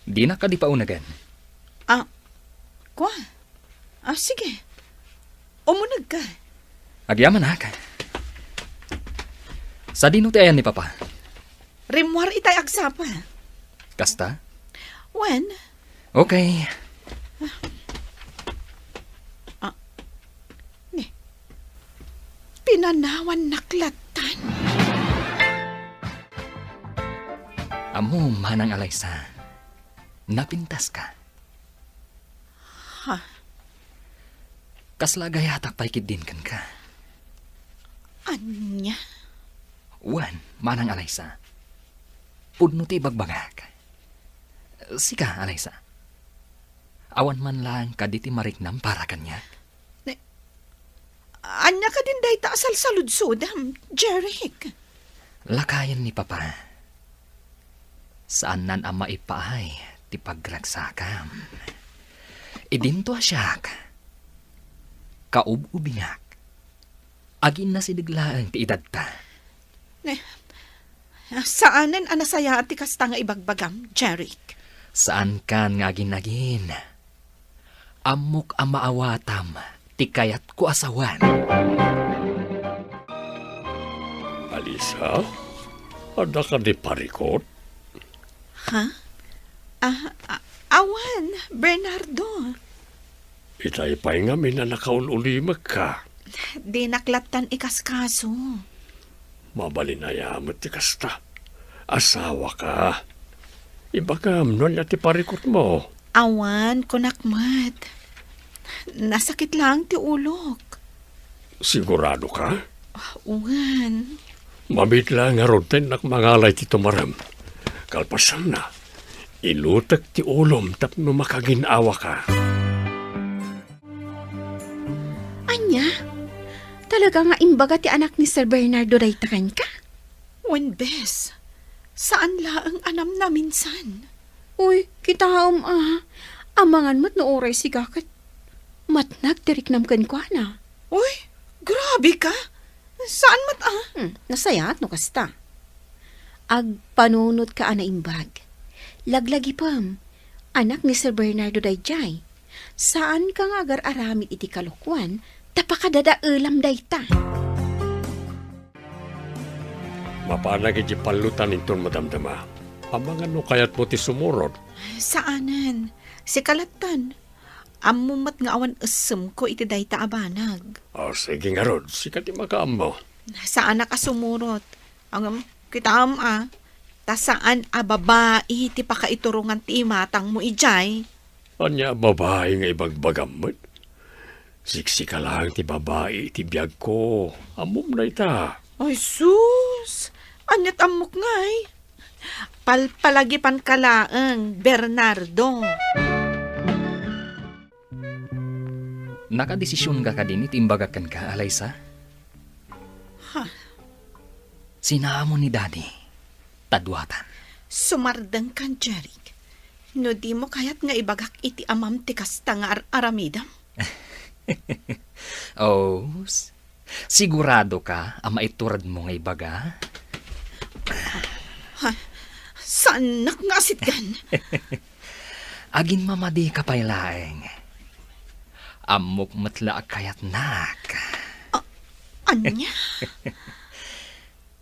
Di na ka di paunagan. Kwa? Sige. Umunag ka. Agyaman ka. Sa dinutayan ni Papa. Rimwar itay agsapa. Kasta? When? Okay. Pinanawan naklatan. Amo manang Alaysa. Napintas ka. Kasla gayatak paikid din kan ka. Anya? Wan, manang Alaysa. Pudno ti bagbagak. Sika, Alaysa. Awan man lang kaditi mariknam para kanya. Anya ka din dahi ta asal saludsudam, Jeric. Lakayan ni Papa. Saan nan ang maipaay ti pagragsakam. Idinto asyak. Kaub-ubingak. Agin na sidiglaan ti edad ta. Saanen anasaya ti kasta nga ibagbagam, Jeric? Saan kan nga agin-agin? Amok ang maawatam, ti kayat ko asawan. Alisa, ada ka di parikot? Ha? Awan, Bernardo. Itay pa'y nga may na nakaululimag ka. Di naklatan ikaskaso. Mabalinayamot ti kasta. Asawa ka. Ibagam nun ti parikot mo. Awan, kunakmat. Nasakit lang ti ulok. Sigurado ka? Uwan. Mabitla nga ron tayo nakmangalay ti tumaram. Kalpasan na. Ilutak ti ulom tapno makaginawa ka. Anya? Talaga nga imbaga ti anak ni Sir Bernardo daytakan ka? Wen bes, saan laang anam na minsan? Uy, kita amangan mo't no oray si gakat. Matnag tiriknam kan kwa na. Uy, grabe ka. Saan nasayat no kasta. Ag panunot ka ana imbag. Laglagi pam, anak ni Sir Bernardo dayjay. Saan ka nga agar aramid iti kalukwan, tapakadadaulam dayta. Mapanag iti palutan inton madamdama. Amangan no kayat mo ti sumurod. Saanan? Si kalatan. Amumat nga awan usum ko iti dayta abanag. Sige nga ron, sikat ti makaam mo. Saan na ka sumurot? Ang kitam tasaan babae ti pakaiturungan ti imatang mo ijay. Anya babae nga ibagbagam mo. Siksika lang ti babae ti biyag ko. Amom na ita. Ay sus! Anyat amok ngay. Palpalagipan kalaang Bernardo. Nakadesisyon ka din itimbagakan ka, Alaysa? Sinamo ni Daddy. Tadwatan. Sumardang kan, Jeric. No di mo kayat nga ibagak iti amam ti kasta nga aramidam. Oh, sigurado ka ang maiturad mo nga ibaga? Saan nakngasit gan? Agin mamadi ka pa'y laeng. Amok matla kayat nak. Anya?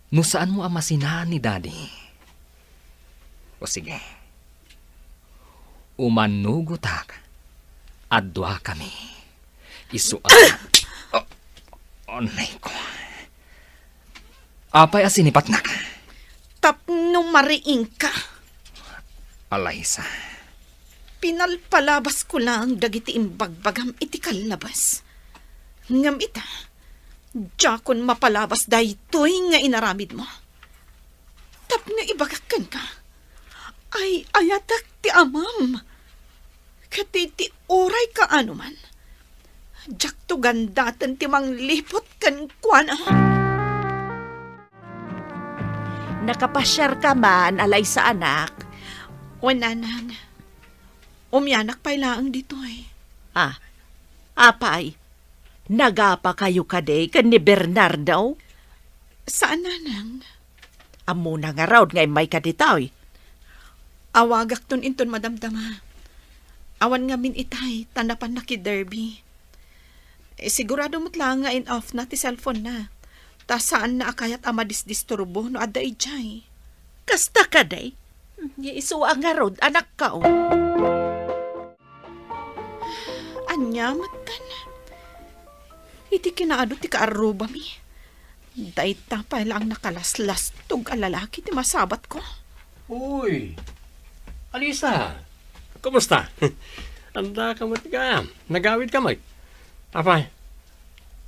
No saan mo amasinahan ni Daddy? O sige. Umanugutak. Adwa kami. Isuan. Onay ko. Apay asinipat nak. Tapno mariing ka. Alaysa. Pinalpalabas ko lang dagiti imbagbagam iti kalabas. Ngam ita, jakon mapalabas daytoy nga inaramid mo. Tapno ibagakan ka. Ay ayatak ti amam. Katiti oray ka anuman. Jak to gandatan ti manglipot kan kuana. Nakapasyar ka man, alay sa anak. Wala nang. Umyanak pa'y laang dito eh. Apay, nagapa kayo kaday kan ni Bernardo? Saan na nang? Amo na nga raw ngay may kaditaw. Awagak ton inton madamdama. Awan nga min itay, tanapan na ki Derby. Sigurado mo't lang nga in-off na ti cellphone na. Ta saan na akayat amadis-disturbo no adda ijay. Kasta kaday? Isuwa nga raw, anak ka o. Anya, matan. Iti kinaado ti kaaruba mi. Daita pa lang nakalaslas tug alalaki ti masabat ko. Uy! Alisa! Kumusta? Anda ka ka. Nagawid ka, Mike. Apay,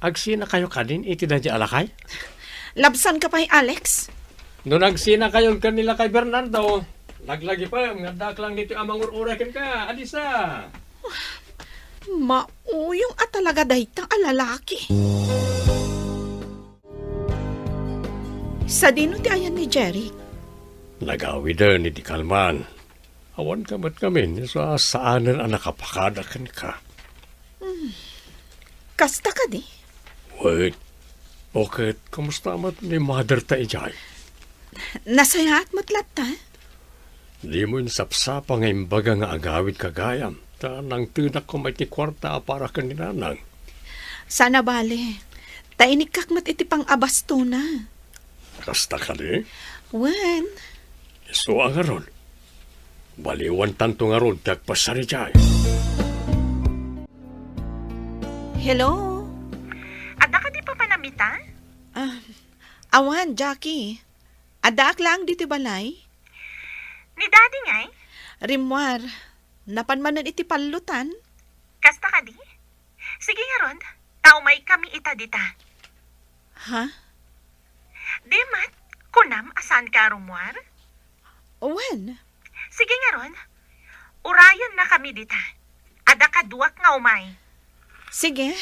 agsina kayo ka din iti na di alakay? Labsan ka pa, Alex? Noon agsina kayo kanila kay Bernardo, naglagi pa, ngadak lang dito amang urakin ka, Alisa. Mauyong at talaga daytang alalaki. Sa dino ti ayan ni Jerry? Nagawid ni di Kalman. Awan kamat kami, sa saanan ang nakapakadakan ka. Kasta ka di? Wait, bakit? Kamusta mat ni mother ta ijay? Nasayat mo't lata? Di mo sapsapa nga imbaga nga agawid kagayam. Ta nang tunak ko may ti kwarta para kaninanang. Sana bale. Tainik kak mat iti pang abasto na. Kasta ka di? Wan. So ang aron. Baliwan tanto nga ron, tagpasari dyan. Hello? Ada ka di pa panamita? Awan, Jackie. Adak lang dito balay. Ni daddy ngay? Rimwar, napanmanan iti palutan. Kasta ka di? Sige nga ron, tao may kami ita dita. Ha? Di mat, kunam asan ka rumwar? When? Sige nga ron, urayon na kami dita. Ada ka duwak nga umay. Sige.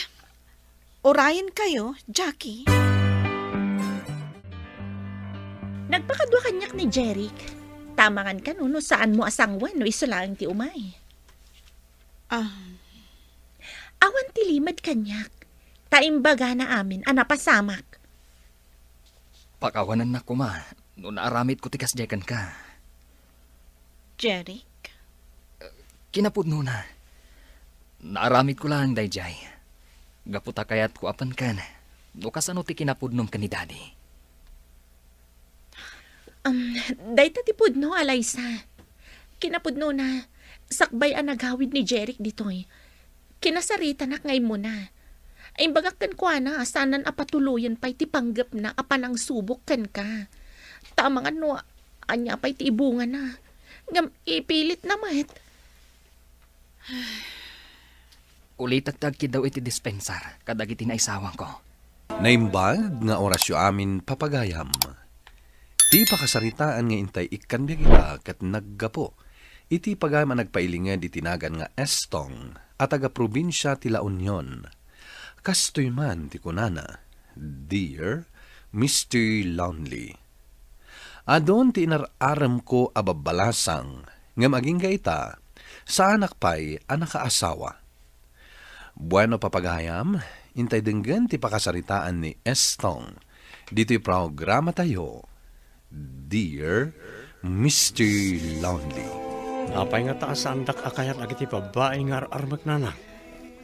Orayan kayo, Jackie. Nagpakadwa kanyak ni Jeric. Tamangan ka no saan mo asangwan no iso lang ti umay. Awan ti limad kanyak. Taimbaga na amin, anapasamak. Pakawanan na ko ma, no naaramit ko tikas jekan ka. Jeric? Kinapudno na. Naaramit ko lang, dayjay. Gaputa kayat ko apan kan. No kasano ti kinapudnom ka ni daddy. Dayta ti pudno, Alaysa. Kinapudno na, sakbay ang naghawid ni Jeric ditoy. Kinasarita na ngay mo na. Ay bagak kan kwa na, asanan apatuluyan pa'y ti panggap na apanang subok kan ka. Tamangan no, anya pa'y ti ibunga na. Ngam ipilit na mat. Ulitagtag ki daw iti dispensar, kadagiti na isawang ko. Naimbag nga orasyo amin papagayam. Ti pakasaritaan nga intay ikkanbiyag ita kat naggapo. Iti pagayam nagpailingan di tinagan nga Estong at taga-probinsya ti La Union. Kastoy man ti kunana, Dear Mr. Lonely. Adon ti inararam ko ababalasang nga maging gaita sa anak pa'y anak kaasawa. Bueno papagayam, intay denggan ti pakasaritaan ni Estong. Dito'y programa tayo, Dear Mr. Lonely. Apay nga taasandak akayat agiti babae nga ararmag nanang.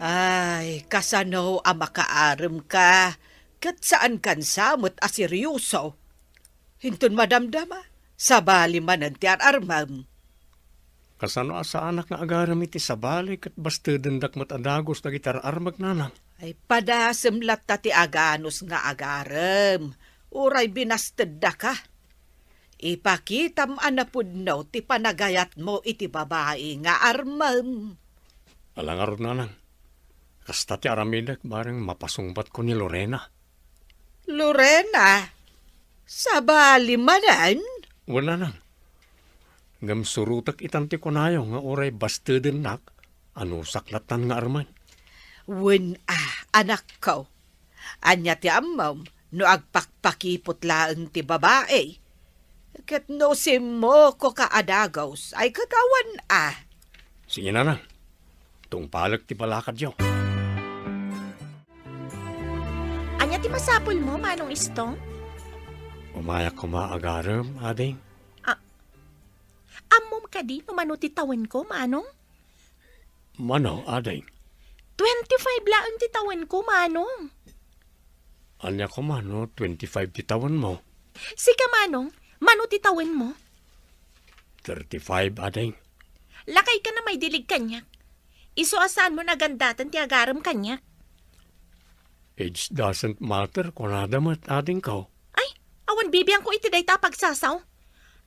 Ay, kasano ang makaaram ka? Kat saan kan samot a seryoso? Hintun madamdama, sabali manan ti ararmam. Kasano asa anak nga agaram iti sabali kat basta dendak matadagos na gitar armag nanang. Ay, padasem latta ti aganos nga agaram. Uray binasted da ka. Ipakitam anapudno ti panagayat mo iti babae nga armam. Alangarod nanang. Kasta ti aramidak bareng mapasungbat ko ni Lorena. Lorena? Sabali manan? Wala nang. Ngam surutak itanti ko nayo nga oray basteden nak, ano saklatan nga arman. Wen anak ko. Anya ti amam, no agpakpakipot laeng ti babae. Ket no mo ko kaadagaws, ay kagawan Sige na nang. Tungpalag ti balakad yaw. Anya ti masapul mo, manong istong? Umayak ko maagaram, ading. Amom ka di, numano ti tawen ko, manong? Mano, ading. 25 laang ti tawen ko, manong. Anya ko mano, 25 titawan mo. Sika, manong, mano ti tawen mo? 35, ading. Lakay ka na may dilig kanyak. Isuasan mo na gandatan ti agaram kanyak. Age doesn't matter kung nadamat ading ko. Ay, awan bibiyang ko iti dayta pagsasaw.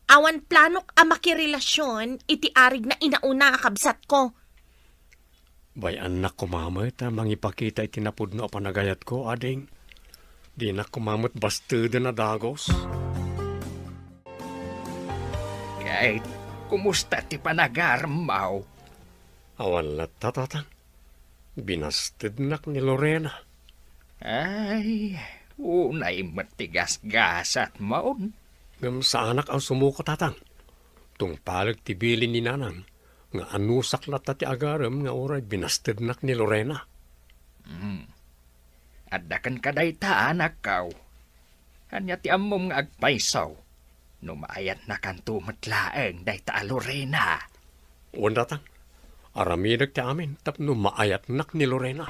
Awan planok a makirelasyon iti arig na inauna akabsat ko. Bay anak ko mamit mangipakita iti napudno a panagayat ko, ading. Di na kumamot bastede na dagos. Kahit, kumusta ti panagarmaw? Awan lat tatatang. Binasted nak ni Lorena. Ay, unay matigas-gasat maon. Ngam sa anak ang sumuko tatang. Tungpalag ti bilin ni nanang. Nga anusak lat ti agaram nga oray binasted nak ni Lorena. Adakan kaday ta anak kaw. Hanya ti amom nga agpaisaw. Numayat na kanto matlaeng day ta Lorena. Uwan tatang. Aramidag ti amin tapno maayat nak ni Lorena.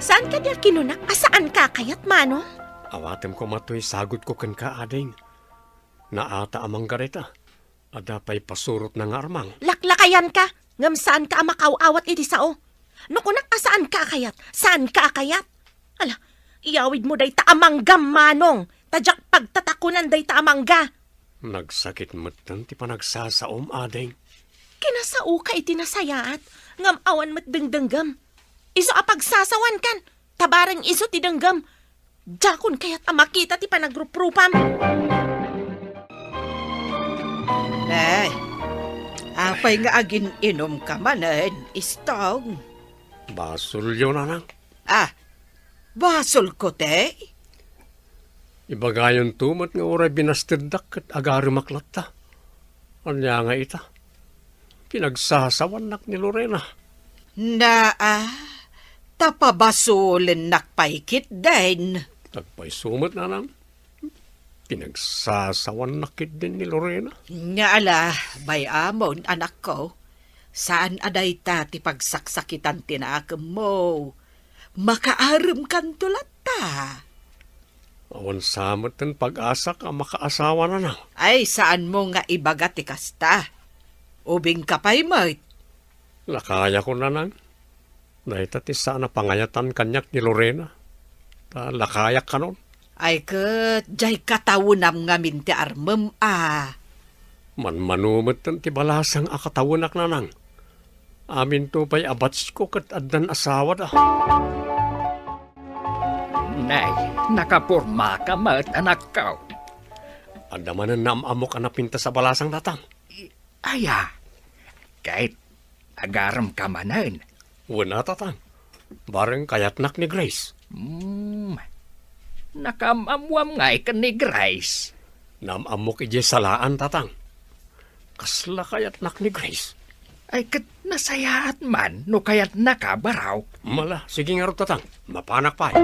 Saan ka niya kinunak? Asaan ka kayat, manong? Awatem ko matoy sagot ko kan ka, ading. Naata amang garita. Adapay pasurot na nga armang. Laklakayan ka, ngam saan ka makaw-awat iti sao? Nukunak ka saan ka akayat? Saan ka akayat? Ala, iyawid mo day taamanggam manong. Tadyak pagtatakunan day taamangga. Nagsakit matan ti panagsasaom ading. Kinasao ka iti nasayaat, ngam awan mat dengdenggam. Iso apagsasawan kan, tabarang iso ti denggam. Jakon kaya't amakita ti panagruprupam. Nay, apay nga agin inom ka manen, istong. Basol yun, anang. Basol ko, te. Ibagayon tumat nga oray binastirdak at agari maklata. Anya nga ita. Pinagsasawan nak ni Lorena. Tapabasolin nakpaikit din. Tagpay sumat na nang. Pinagsasawan nakit din ni Lorena. Nga ala, bay amon, anak ko. Saan aday ta ti pagsaksakitan tinakam mo? Makaaram kan tulat ta. Awan samot ng pag-asak ang makaasawa na nang. Ay, saan mo nga ibaga ti kasta? Ubing kapay mo't. Lakaya ko na nang. Naitati sana pangayatan kanyak ni Lorena. Lakayak ka nun. Ay kat, jay katawunam nga minti armem Manmanumot ng tibalasang akatawunak na nang. Amin to pa'y abats ko kat addan asawa da. Nay, nakapurma ka mat anak ko. Adaman na namamok na pinta sa balasang datang. Aya, kahit agaram ka manan. Wala tatang. Bareng kayatnak ni Grace. Nakamamwam nga ikan ni Grace. Namamok ije salaan tatang. Kasla kayatnak ni Grace. Ay kat nasayaat man no kayat nakabaraw. Mala, sige nga rin tatang. Mapanak pa.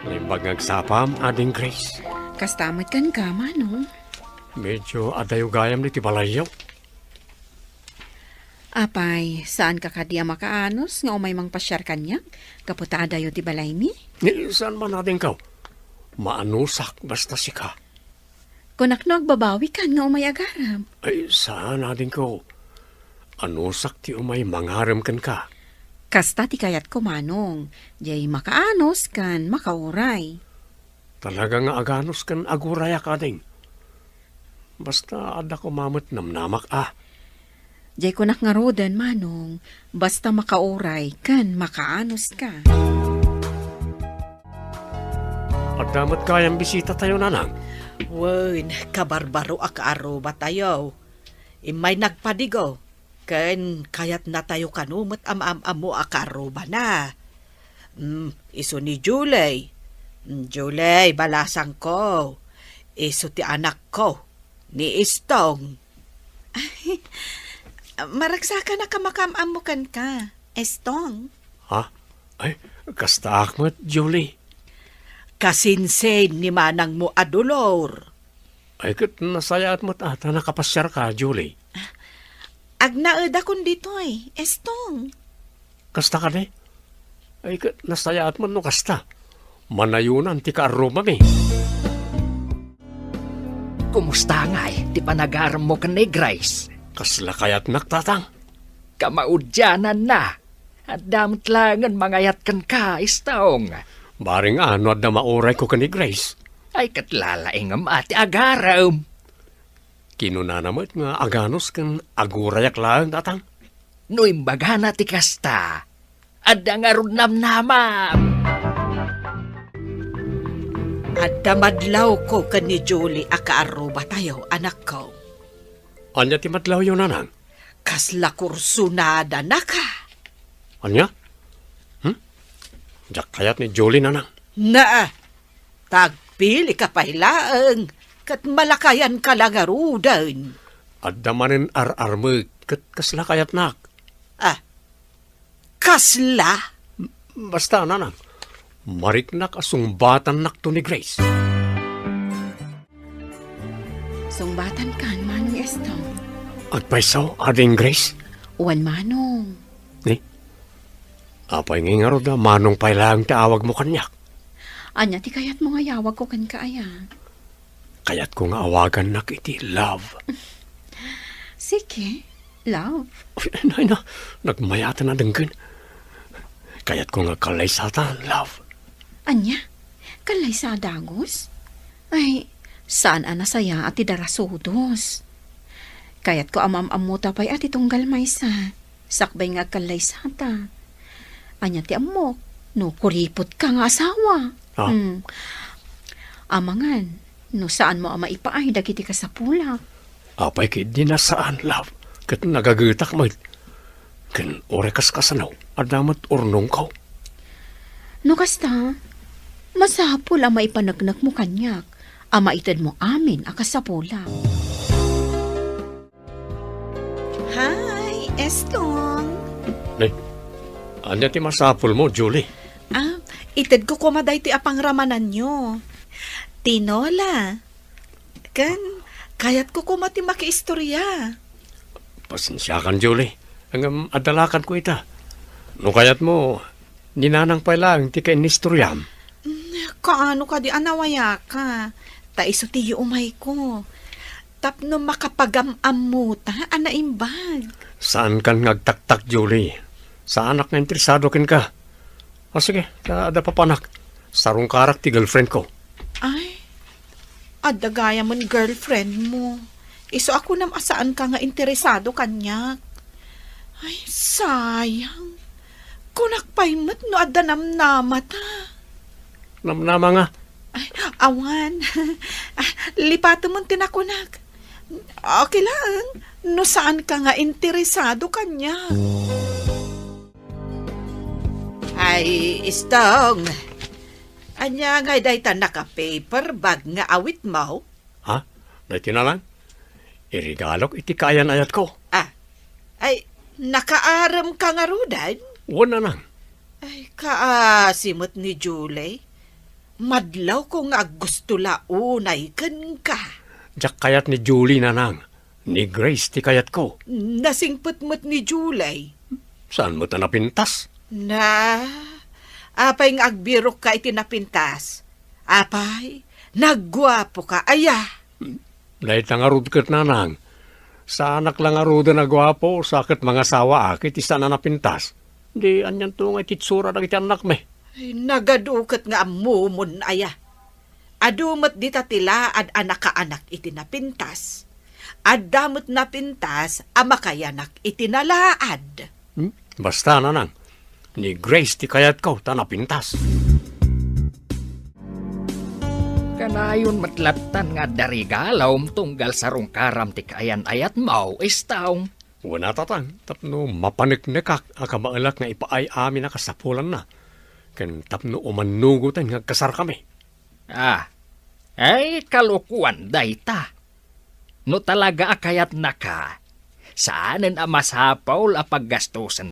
Limbag nagsapam ading Grace. Kastamad kan ka, manong. Medyo adayo gayam ni Tibalayaw. Apay, saan ka kadya makaanos nga umay mang pasyar kanya? Kaputada yo ti balay mi? Saan man natin ka? Maanusak basta sika. Kunak no agbabawi kan nga umay agaram. Ay, saan natin ka? Anusak ti umay mangaram kan ka. Kasta ti kayat ko, manong. Jay makaanos kan makauray. Talaga nga aganos kan aguraya ka ding. Basta ada ko mamot namnamak Jay kunak nga roden, manong. Basta makauray kan makaanos ka. At damat kayang bisita tayo nanang. Wen, kabarbaro akaaro ba tayo? Imay nagpadigo. Ken kayat na tayo kanumot am-am-amo akaaro ba na? Iso ni Julie. Julie, balasang ko. Iso ti anak ko. Ni Istong. Maragsaka na kamakam-amukan ka. Estong. Ha? Ay, kasta akmat, Julie. Kasinsen ni manang mo adulor. Ay, kat nasayaat mo't ata nakapasyar ka, Julie. Agnaeda kun ditoy, Estong. Kasta ka de? Ay, kat nasayaat mo no kasta. Manayunan ti kaaroma mi. Kumusta ngay, ti panagaram mo kan ni Grace? Kasla kayat naktatang. Kamaudyanan na. At damtlangan mangayat kan ka, Istong. Baring ano at na mauray ko ka ni Grace. Ay katlalaingam ati agaram. Kinuna naman nga aganos kan agurayak lang tatang. No imbaga na ti kasta. Adda nga ron namnamam. Adda madlaw ko kan ni Julie akaaro ba tayo, anak ko. Anya ti madlaw yun nanang? Kasla kursunada na ka. Anya? Diyak kayat ni Julie nanang. Na, tagpili ka pailaang, kat malakayan ka lang arudan. At damanin ar-armag kat kasla kayat nak. Kasla? Basta nanang, mariknak asumbatan nak to ni Grace. Sungbatan kan, manong Estong. Agpaisaw, ading Grace. Uwan manong. Apay nga da, manong pailang taawag mo kanyak. Anya ti kayat mo nga yawag ko kan kaaya. Kaya't ko nga awagan na iti love. Sige, love. Ay na, nagmayata na denggan. Kaya't ko nga kalaysatan, love. Anya, kalay sa dagos? Ay, saan anasaya at idarasudos? Kaya't ko amam-amuta pa'y at itong galmaysa. Sakbay nga kalay sata. Anya ti amok, no kuripot ka nga asawa. Ah. Amangan, no saan mo ama ipaay dagiti ka sa pulak. Apay kay di na saan, love. Kat nagagitak mo. Kan orekas kasanaw, adamat urnong ka. No kasta, masapul ang maipanagnak mo kanyak. Ama itad mo amin akas sa pulak. Hi, Estong. Anya ti masapul mo, Julie? Itad ko kumaday ti apang ramanan nyo. Tinola. Kaya't ko kumati makiistorya. Pasensya kan, Julie. Hanggang adalakan ko ita. No kayat mo, ninanang pa lang ti kay nistoryam. Kaano ka di anawaya ka? Taiso ti umay ko. Tapno makapagam-am mo ta, anaimbag. Saan kan ngagtaktak, Julie? Sa anak na interesado kin ka. Sige, ada papanak. Sarong karak ti girlfriend ko. Ay, adagaya mon girlfriend mo. Iso ako nam asaan ka nga interesado kanya. Ay, sayang. Kunakpaymot no adda namnamat ha. Namnama nga. Ay, awan. Lipato mong tinakunak. Okay lang. No saan ka nga interesado kanya. Ay, Istong. Anya nga dayta naka-paper bag nga awit mo? Ha? Dahil tinalan? Irigalok iti kayan ayat ko. Ay, nakaaram ka nga rudan? Wala nang. Ay, kaasimot ni Julie. Madlaw ko nga gusto launay kan ka. Diyak kayat ni Julie na nang. Ni Grace ti kayat ko. Nasingput-mut ni Julie. Saan mo ta napintas? Apay nga agbirok ka itinapintas. Apay, nagwapo ka, aya. Dahil tangarud kat na nang. Sa anak lang aruda na gwapo, sakit mga sawa akit isa na napintas. Di anyan to nga ititsura na iti anak me. Ay, nagadukat nga amumon, aya. Adumot di tatila ad anak ka anak itinapintas. Adamot napintas, amakayanak itinalaad. Basta na nang. Ni Grace ti kayat ko, tanapintas. Kanayon matlatan nga darigalaw tunggal sarong karam ti kayan ayat mau istaw. Wala tatang, tapno mapaniknikak akamaalak nga ipaay amin na kasapulan na. Ken tapno umanugutan nga kasar kami. Ay kalukuan dayta. No talaga akayat na ka, saanen amasapaw a paggastusan